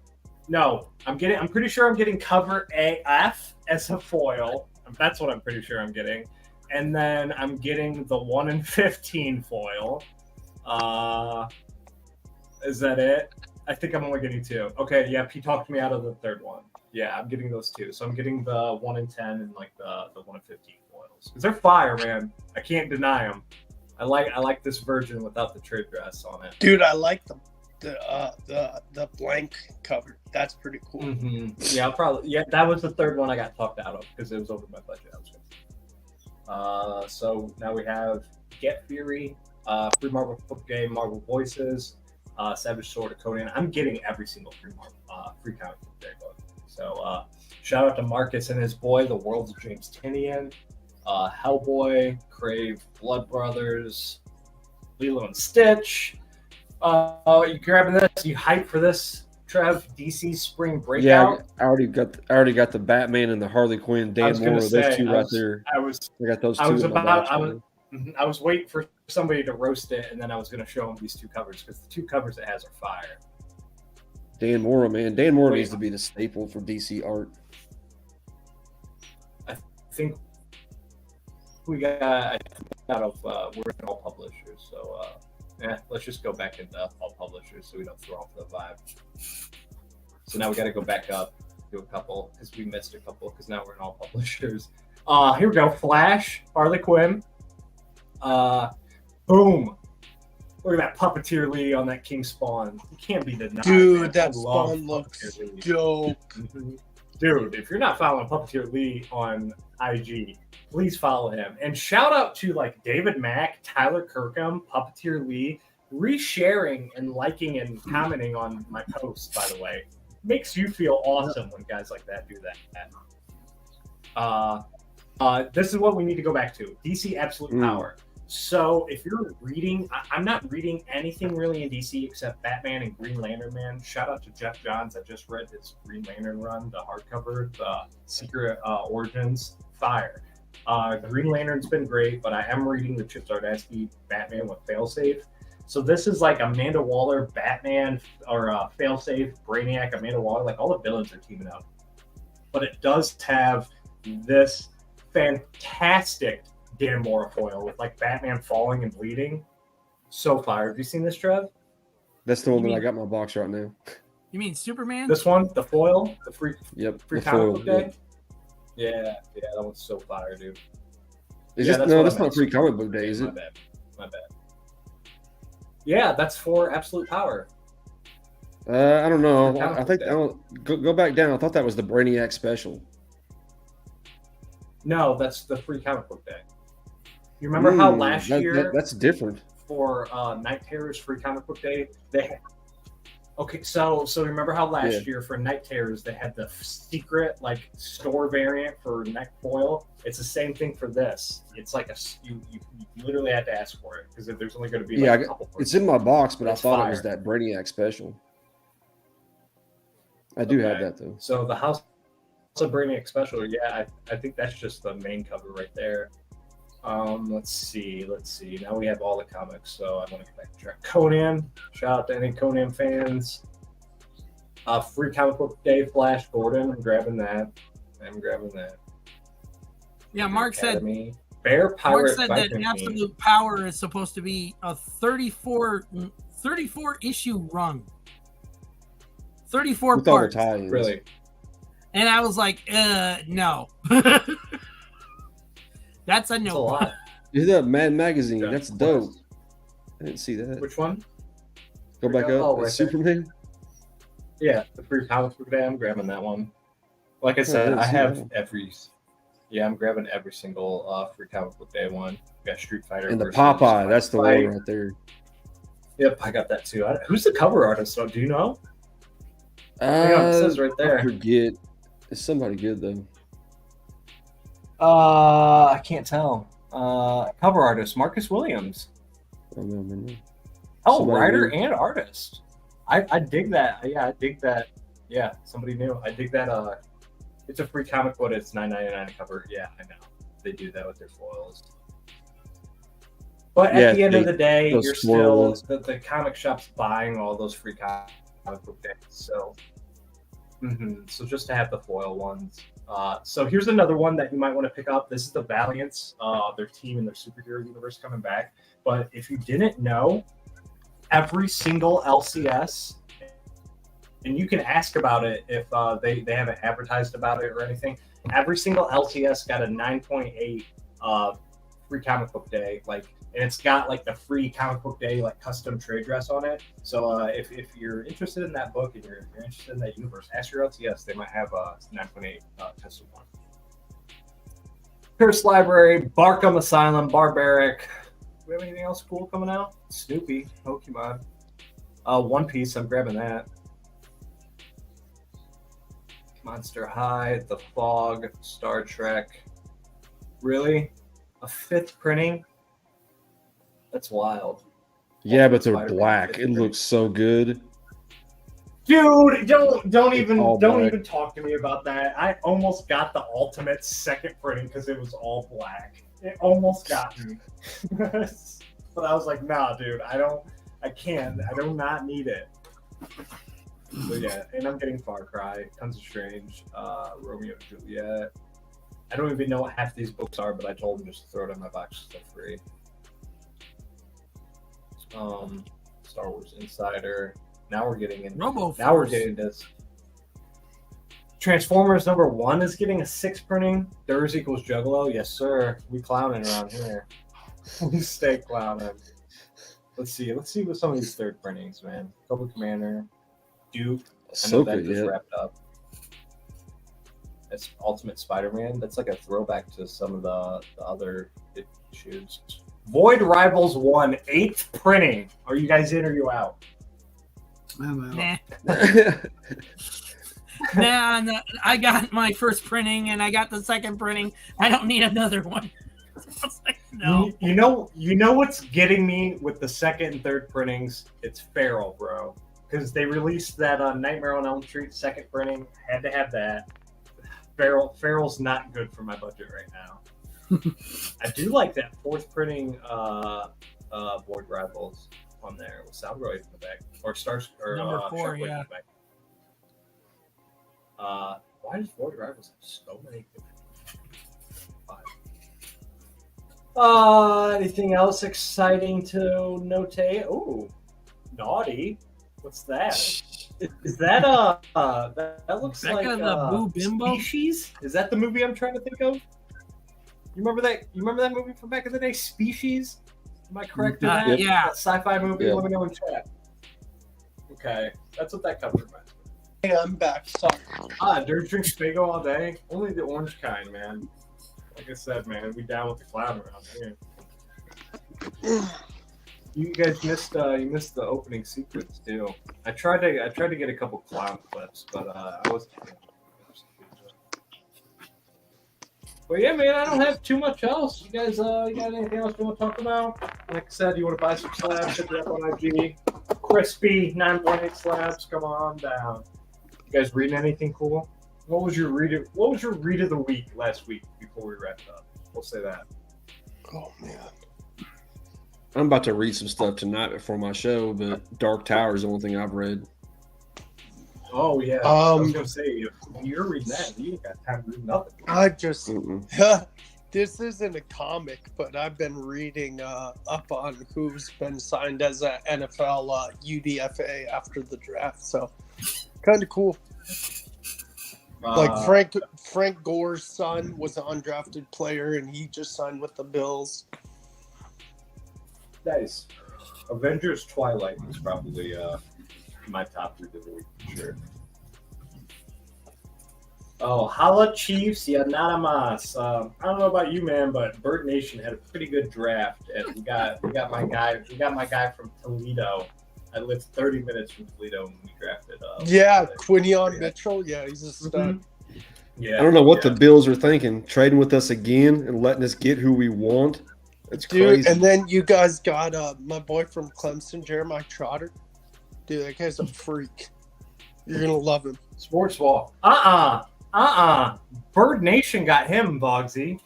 No, I'm pretty sure I'm getting cover AF as a foil. That's what I'm pretty sure I'm getting. And then I'm getting the 1 in 15 foil. Is that it? I think I'm only getting 2. Okay, yeah, he talked me out of the third one. Yeah, I'm getting those 2. So I'm getting the 1 in 10 and like the 1 in 15 foils. Because they're fire, man. I can't deny them. I like this version without the trade dress on it. Dude, I like the blank cover. That's pretty cool. Mm-hmm. Yeah, that was the third one I got talked out of because it was over my budget. So now we have Get Fury, Free Marvel Book Game, Marvel Voices, Savage Sword of Conan. I'm getting every single free comic book day book. So Shout out to Marcus and his boy, the world's James Tinian, Hellboy, Crave, Blood Brothers, Lilo and Stitch. You grabbing this? You hype for this, Trev? DC Spring Breakout. Yeah, I already got the Batman and the Harley Quinn. Dan Moore, those two right there. I got those two. I was waiting for somebody to roast it, and then I was going to show them these two covers because the two covers it has are fire. Dan Moore, man. Dan Moore needs to be the staple for DC art. I think we got out of we're in all publishers, so let's just go back into all publishers so we don't throw off the vibe. So now we got to go back up to a couple because we missed a couple because now we're in all publishers. Here we go. Flash, Harley Quinn. Boom. Look at that Puppeteer Lee on that King Spawn. You can't be denied. Dude, man. that Spawn looks dope. Dude, if you're not following Puppeteer Lee on IG, please follow him. And shout out to like David Mack, Tyler Kirkham, Puppeteer Lee, resharing and liking and commenting on my posts, by the way. Makes you feel awesome when guys like that do that. This is what we need to go back to. DC Absolute Power. So if you're reading, I'm not reading anything really in DC except Batman and Green Lantern Man. Shout out to Jeff Johns. I just read his Green Lantern run, the hardcover, the Secret Origins. Fire. Green Lantern's been great, but I am reading the Chip Zdarsky Batman with Failsafe. So this is like Amanda Waller, Batman, or Failsafe, Brainiac, Amanda Waller. Like all the villains are teaming up. But it does have this fantastic Dan Mora foil with like Batman falling and bleeding. So fire. Have you seen this, Trev? That's the one that I got in my box right now. You mean Superman? This one, the foil, the free the comic book day. Yeah. Yeah, that one's so fire, dude. That's not free comic book day, is it? My bad. Yeah, that's for Absolute Power. I don't know. I think go back down. I thought that was the Brainiac special. No, that's the free comic book day. You remember how last year that's different for Night Terrors free comic book day they had, okay, so remember how last year for Night Terrors they had the secret like store variant for neck foil? It's the same thing for this. It's like you literally had to ask for it because there's only going to be a couple. It's in my box, but I thought fire. It was that Brainiac special. I do have that though. So the House of Brainiac special, I think that's just the main cover right there. Let's see. Now we have all the comics, so I want to get back to track. Conan. Shout out to any Conan fans. Free comic book day, Flash Gordon. I'm grabbing that. Yeah, Mark Academy. Bear Pirate. Mark said that Absolute Power is supposed to be a 34 issue run. 34 parts. Really? And I was like, no. That's a no. Lot. Is that Mad Magazine? That's dope. I didn't see that. Which one? Go back up. Right Superman? Yeah, the free comic book day. I'm grabbing that one. Like I said, I have every. Yeah, I'm grabbing every single free comic book day one. We got Street Fighter. And the Popeye. That's the one right there. Yep, I got that too. Who's the cover artist? Do you know? It says right there. I forget. It's somebody good though. I can't tell. Cover artist Marcus Williams. Writer and artist. I dig that. Yeah, I dig that. Yeah, somebody new. I dig that. It's a free comic book. It's $9.99 a cover. Yeah, I know. They do that with their foils. But at the end of the day, you're still the comic shop's buying all those free comic book days. So, so just to have the foil ones. So here's another one that you might want to pick up. This is the Valiants, their team in their superhero universe coming back. But if you didn't know, every single LCS, and you can ask about it if they haven't advertised about it or anything. Every single LCS got a 9.8 free comic book day, and it's got like the free comic book day custom trade dress on it. So if you're interested in that book and you're interested in that universe, ask your LCS. They might have a 9.8 custom one. Curse Library, Barkham Asylum, Barbaric. Do we have anything else cool coming out? Snoopy, Pokemon, One Piece. I'm grabbing that. Monster High, The Fog, Star Trek. Really? A 5th printing? That's wild. Yeah, but they're Spider-Man black. 5th It printing. looks so good. Dude, don't even black. talk to me about that. I almost got the Ultimate 2nd printing because it was all black. It almost got me. But I was like, nah, dude, I do not need it. So yeah, and I'm getting Far Cry, Tons of Strange, Romeo and Juliet. I don't even know what half these books are, but I told them just to throw it in my box because they're free. Star Wars Insider. Now we're getting in. Robo. Now we're getting this. Transformers #1 is getting a 6 printing. Thurs equals Juggalo. Yes, sir. We clowning around here. We stay clowning. Let's see what some of these 3rd printings, man. Cobra Commander, Duke. I know that just wrapped up. That's Ultimate Spider-Man. That's like a throwback to some of the other issues. Void Rivals 1, 8th printing. Are you guys in or you out? I'm Nah. out. Nah, I got my first printing and I got the 2nd printing. I don't need another one. I was like, no. You know what's getting me with the 2nd and 3rd printings? It's Feral, bro. Because they released that Nightmare on Elm Street 2nd printing. Had to have that. Feral's not good for my budget right now. I do like that 4th printing Void Rivals on there with Soundroid in the back. Or Stars or Number 4, Sharkblade yeah. in the back. Why does Void Rivals have so many different anything else exciting to notate? Oh, naughty. What's that? Is that that looks Becca like the Boo Bimbo? Species? Is that the movie I'm trying to think of? You remember that movie from back in the day, Species? Am I correct in that? Yep. Yeah. That sci-fi movie. Yep. Let me know in chat. Okay, that's what that cover reminds me. Hey, I'm back. Sorry. Dirt drink Spago all day. Only the orange kind, man. Like I said, man, we down with the clown around here. You guys missed the opening sequence too. I tried to get a couple clown clips, but I wasn't. But yeah, man, I don't have too much else. You guys, you got anything else you want to talk about? Like I said, you want to buy some slabs? Hit me up on IG. Crispy 9.8 slabs. Come on down. You guys reading anything cool? What was your read of the week last week before we wrapped up? We'll say that. Oh man. I'm about to read some stuff tonight before my show, but Dark Tower is the only thing I've read. Oh yeah. I was gonna say if you're reading that, you ain't got time to read nothing. I just this isn't a comic, but I've been reading up on who's been signed as a NFL UDFA after the draft, so kind of cool. Like Frank Gore's son was an undrafted player, and he just signed with the Bills. Nice. Avengers Twilight is probably my top read of the week for sure. Oh, Hala Chiefs, yeah, nada más. I don't know about you, man, but Bird Nation had a pretty good draft, and we got my guy from Toledo. I lived 30 minutes from Toledo when we drafted. Quinion Mitchell. Yeah, he's a stud. Mm-hmm. Yeah, I don't know what the Bills are thinking, trading with us again and letting us get who we want. It's crazy. And then you guys got my boy from Clemson, Jeremiah Trotter. Dude, that guy's a freak. You're gonna love him. Sports Ball. Bird Nation got him, Bogsy.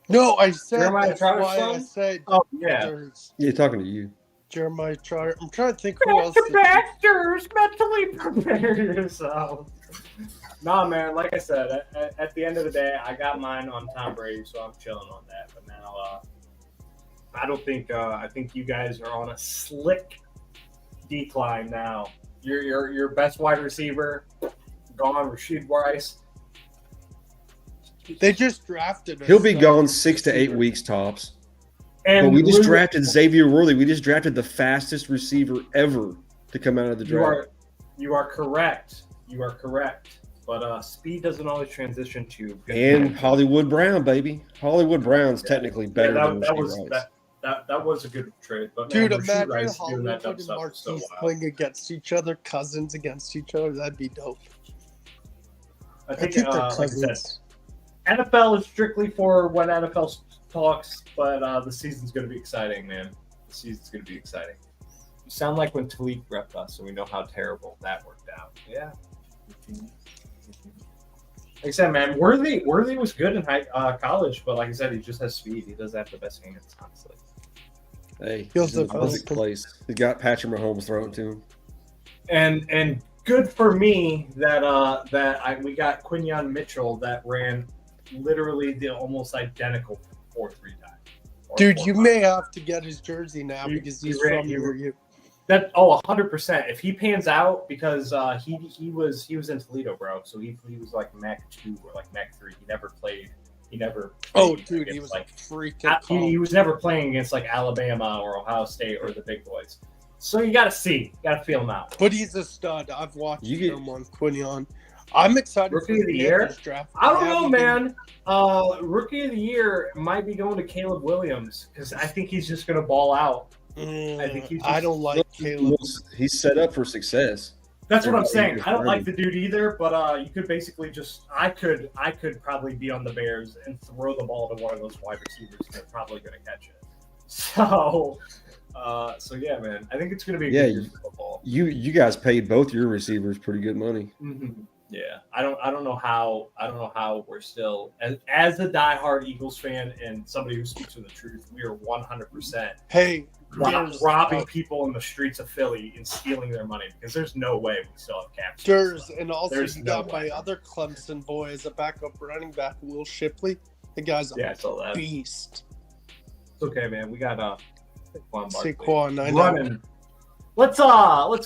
No, I said Jeremiah that's Trotter's why I son? said. Oh yeah. Yeah, talking to you. Jeremiah Trotter. I'm trying to think who else. Bastards, mentally prepare yourself. Nah, man. Like I said, at the end of the day, I got mine on Tom Brady, so I'm chilling on that. But now, I don't think. I think you guys are on a slick decline now. Your best wide receiver gone, Rashid Rice. They just drafted us. He'll be gone 6 to 8 weeks tops. And but we just drafted Xavier Worthy. We just drafted the fastest receiver ever to come out of the draft. You are correct. You are correct. But speed doesn't always transition to. And Hollywood Brown, baby. Hollywood Brown's technically better than Rashid Rice. That was a good trade. But dude, man, imagine Rice Hollywood and Marquise playing against each other, cousins against each other. That'd be dope. I think they're like I said, cousins. NFL is strictly for when NFL talks, but the season's going to be exciting, man. The season's going to be exciting. You sound like when Talik repped us, and we know how terrible that worked out. Yeah. Like I said, man, Worthy was good in college, but like I said, he just has speed. He doesn't have the best hands, honestly. Hey, Feels he's in the the perfect place. He got Patrick Mahomes thrown to him. And good for me that we got Quinyon Mitchell that ran literally the almost identical 4.3 time. Dude, you may have to get his jersey now because he's from you. That 100%. If he pans out, because he was in Toledo, bro. So he was like Mac 2 or like Mac 3. He never played. Oh, dude, he was like freaking. He was never playing against like Alabama or Ohio State or the big boys. So you got to feel him out. But he's a stud. I've watched him on Quinyon. I'm excited Rookie of the year. Draft. I don't know, man. Rookie of the year might be going to Caleb Williams because I think he's just going to ball out. I don't like Caleb. He's set up for success. That's what I'm saying. I don't like the dude either, but you could basically I could probably be on the Bears and throw the ball to one of those wide receivers and they're probably going to catch it. So yeah, man. I think it's going to be a good year for football. You guys paid both your receivers pretty good money. Mm-hmm. Yeah, I don't know how we're still as a diehard Eagles fan and somebody who speaks with the truth. We are 100% robbing people in the streets of Philly and stealing their money because there's no way we still have cap space. And also you got my other Clemson boy as a backup running back, Will Shipley. The guy's a beast. It's okay, man. We got Saquon, I know. Running. Let's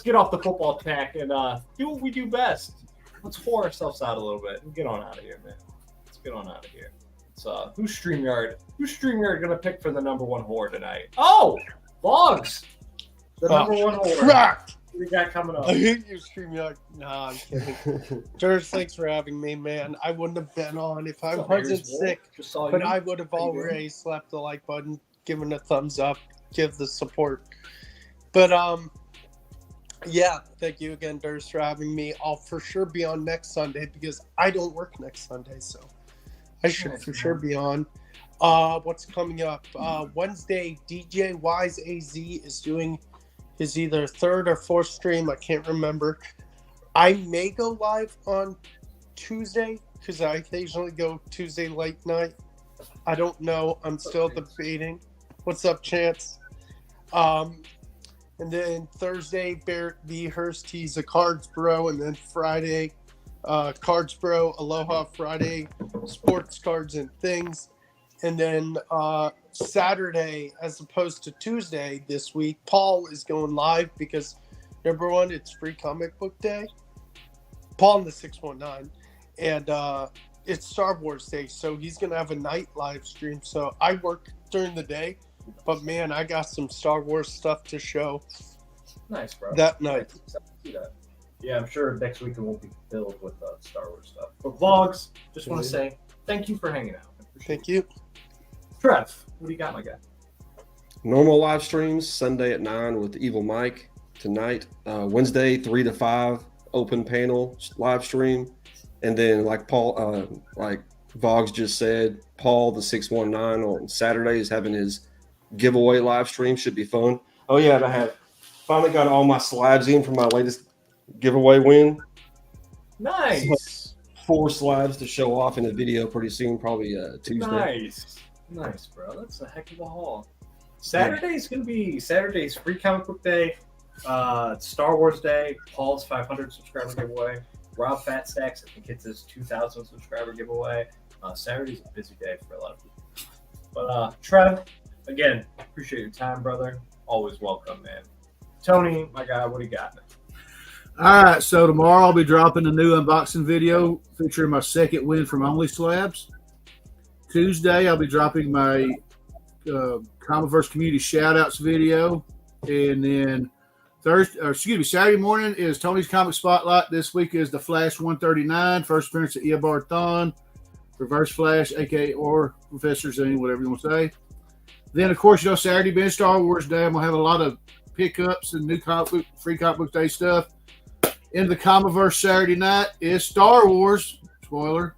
get off the football tack and do what we do best. Let's whore ourselves out a little bit and get on out of here, man. Let's get on out of here. So, who's StreamYard gonna pick for the number one whore tonight? Oh, Vlogs, the number one whore. Crack. What we got coming up? I hate you, StreamYard. Nah, I'm kidding. George, thanks for having me, man. I wouldn't have been on if I wasn't sick, but I would have already slapped the like button, given a thumbs up, give the support. But yeah, thank you again, Durst, for having me. I'll for sure be on next Sunday because I don't work next Sunday, so I should for sure be on. What's coming up? Wednesday, DJ Wise AZ is doing his either third or fourth stream. I can't remember. I may go live on Tuesday because I occasionally go Tuesday late night. I don't know. I'm still debating. What's up, Chance? And then Thursday, Barrett V. Hurst, he's a Cards Bro. And then Friday, Cards Bro, Aloha Friday, Sports Cards and Things. And then Saturday, as opposed to Tuesday this week, Paul is going live because, number one, it's Free Comic Book Day. Paul in the 619. And it's Star Wars Day, so he's going to have a night live stream. So I work during the day. But, man, I got some Star Wars stuff to show. Nice, bro. That night. Yeah, I'm sure next week it won't be filled with Star Wars stuff. But Vlogs, just want to say thank you for hanging out. Thank you. Trev, what do you got, my guy? Normal live streams, Sunday at 9 with Evil Mike tonight. Wednesday, 3 to 5, open panel live stream. And then, like Vlogs just said, Paul, the 619 on Saturday is having his giveaway live stream. Should be fun. Oh yeah, and I have finally got all my slabs in for my latest giveaway win. Nice. 4 slabs to show off in a video pretty soon, probably Tuesday. Nice, bro. That's a heck of a haul. Saturday's Free Comic Book Day, Star Wars Day, Paul's 500 subscriber giveaway, Rob Fat Stacks, I think it's his 2,000 subscriber giveaway. Saturday's a busy day for a lot of people. But Trev, again, appreciate your time, brother. Always welcome, man. Tony, my guy, what do you got? All right, so tomorrow I'll be dropping a new unboxing video featuring my second win from Only Slabs. Tuesday, I'll be dropping my Comiverse Community Shoutouts video. And then Saturday morning is Tony's Comic Spotlight. This week is The Flash 139, first appearance of Eobard Thawne, Reverse Flash, a.k.a. or Professor Zane, whatever you want to say. Then, of course, Saturday being Star Wars Day, I'm going to have a lot of pickups and new Free Comic Book Day stuff. In the Comiverse Saturday night is Star Wars. Spoiler.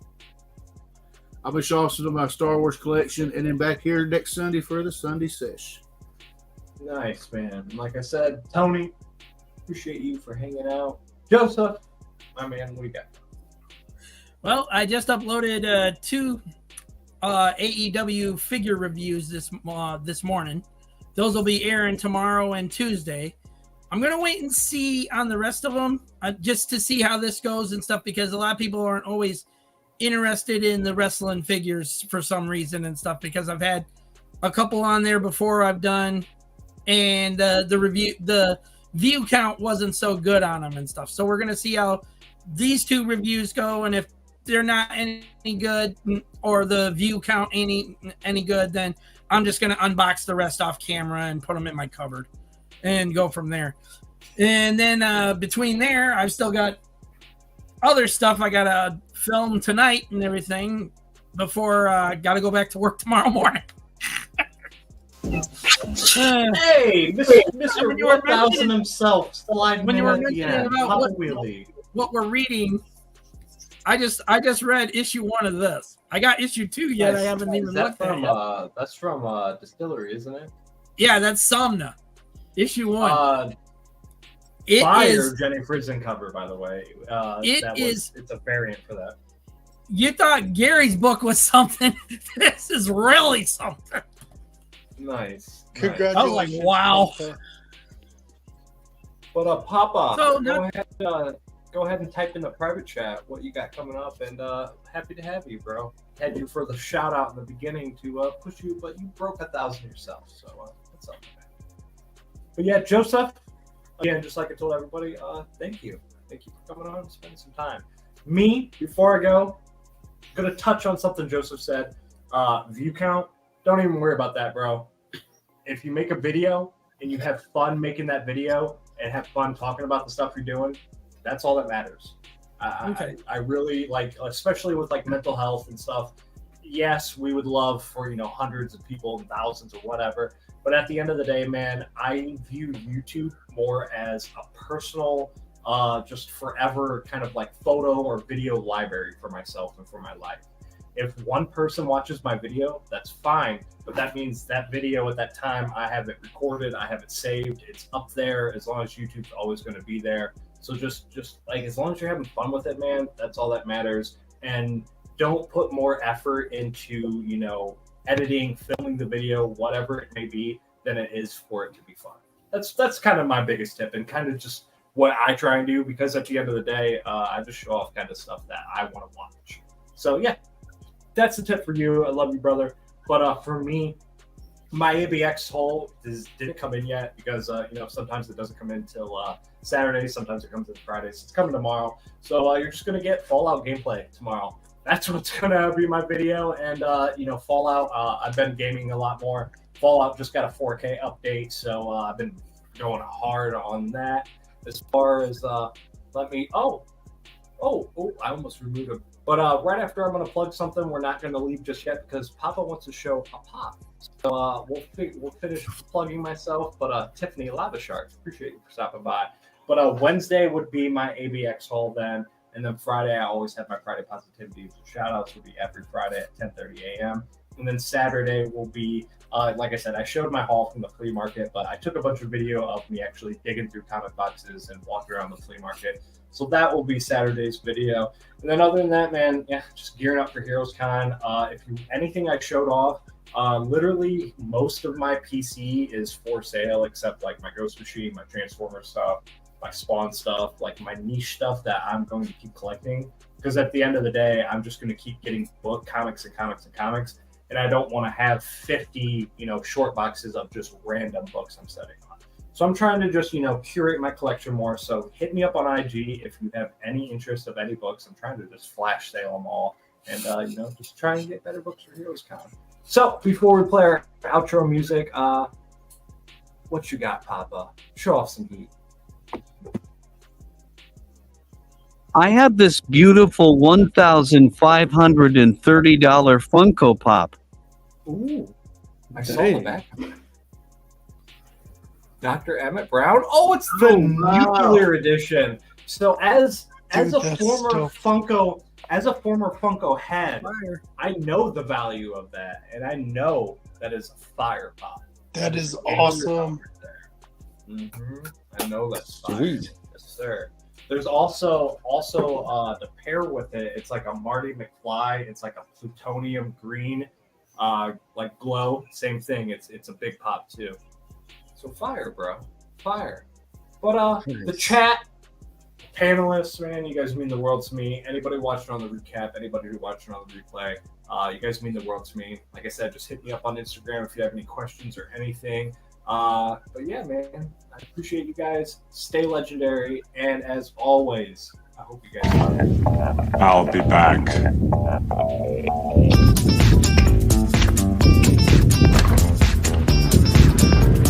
I'll be showing some of my Star Wars collection, and then back here next Sunday for the Sunday Sesh. Nice, man. Like I said, Tony, appreciate you for hanging out. Joseph, my man, what do you got? Well, I just uploaded 2 AEW figure reviews this morning. Those will be airing tomorrow and Tuesday. I'm going to wait and see on the rest of them just to see how this goes and stuff, because a lot of people aren't always interested in the wrestling figures for some reason and stuff, because I've had a couple on there before I've done, and the view count wasn't so good on them and stuff. So we're going to see how these 2 reviews go, and if they're not any good or the view count any good, then I'm just going to unbox the rest off camera and put them in my cupboard and go from there. And then between there, I've still got other stuff I got to film tonight and everything before I got to go back to work tomorrow morning. Hey, Mr. 1000 himself, sliding when you were in at the mentioning end. about Wheelie. what we're reading, I just read issue 1 of this. I got issue 2 yet. I haven't even looked at it yet. That's from Distillery, isn't it? Yeah, that's Somna. Issue 1. It Fire is Jenny Frison cover, by the way. It's a variant for that. You thought Gary's book was something. This is really something. Nice. Congratulations. I was like, wow. But Papa, So go ahead and type in the private chat what you got coming up, and happy to have you, bro. Had you for the shout out in the beginning to push you, but you broke 1,000 yourself, so that's up. But yeah, Joseph, again, just like I told everybody, thank you for coming on and spending some time. Me, before I go, I'm gonna touch on something Joseph said. View count, don't even worry about that, bro. If you make a video and you have fun making that video and have fun talking about the stuff you're doing, that's all that matters. Okay. I really like, especially with like mental health and stuff. Yes, we would love for hundreds of people and thousands or whatever, but at the end of the day, man, I view YouTube more as a personal, just forever kind of like photo or video library for myself and for my life. If one person watches my video, that's fine, but that means that video at that time, I have it recorded, I have it saved, it's up there. As long as YouTube's always going to be there. So just like, as long as you're having fun with it, man, that's all that matters. And don't put more effort into, editing, filming the video, whatever it may be, than it is for it to be fun. That's kind of my biggest tip, and kind of just what I try and do, because at the end of the day, I just show off kind of stuff that I want to watch. So yeah, that's the tip for you. I love you, brother. But for me, my ABX haul didn't come in yet, because sometimes it doesn't come in till Saturday, sometimes it comes in Fridays. It's coming tomorrow, so you're just gonna get Fallout gameplay tomorrow. That's what's gonna be my video. And Fallout, I've been gaming a lot more. Fallout just got a 4K update, so I've been going hard on that. As far as I almost removed him. But right after, I'm going to plug something. We're not going to leave just yet, because Papa wants to show a pop. So we'll finish plugging myself. But Tiffany Lavashark, appreciate you for stopping by. But Wednesday would be my ABX haul then. And then Friday, I always have my Friday Positivity. So shout-outs will be every Friday at 10:30 a.m. And then Saturday will be, like I said, I showed my haul from the flea market, but I took a bunch of video of me actually digging through comic boxes and walking around the flea market. So that will be Saturday's video. And then other than that, man, yeah, just gearing up for Heroes Con. Anything I showed off, literally most of my PC is for sale, except like my Ghost Machine, my Transformer stuff, my Spawn stuff, like my niche stuff that I'm going to keep collecting. Because at the end of the day, I'm just going to keep getting comics. And I don't want to have 50, short boxes of just random books I'm setting on. So I'm trying to just, curate my collection more. So hit me up on IG if you have any interest of any books. I'm trying to just flash sale them all and, just try and get better books for Heroes Con. So before we play our outro music, what you got, Papa? Show off some heat. I have this beautiful $1,530 Funko Pop. Ooh, I saw the back of it. Dr. Emmett Brown. Oh, it's the nuclear edition. So as a former Funko as a former Funko head, Fire. I know the value of that, and I know that is a fire pop. That is awesome. I know that's fire. Sweet. Yes, sir. There's also to pair with it. It's like a Marty McFly. It's like a plutonium green, like glow. Same thing. It's a big pop too. So fire, bro, fire. But the chat panelists, man, you guys mean the world to me. Anybody watching on the recap, anybody who watching on the replay, you guys mean the world to me. Like I said, just hit me up on Instagram if you have any questions or anything. But yeah, man, I appreciate you guys. Stay legendary, and as always, I hope you guys. I'll be back.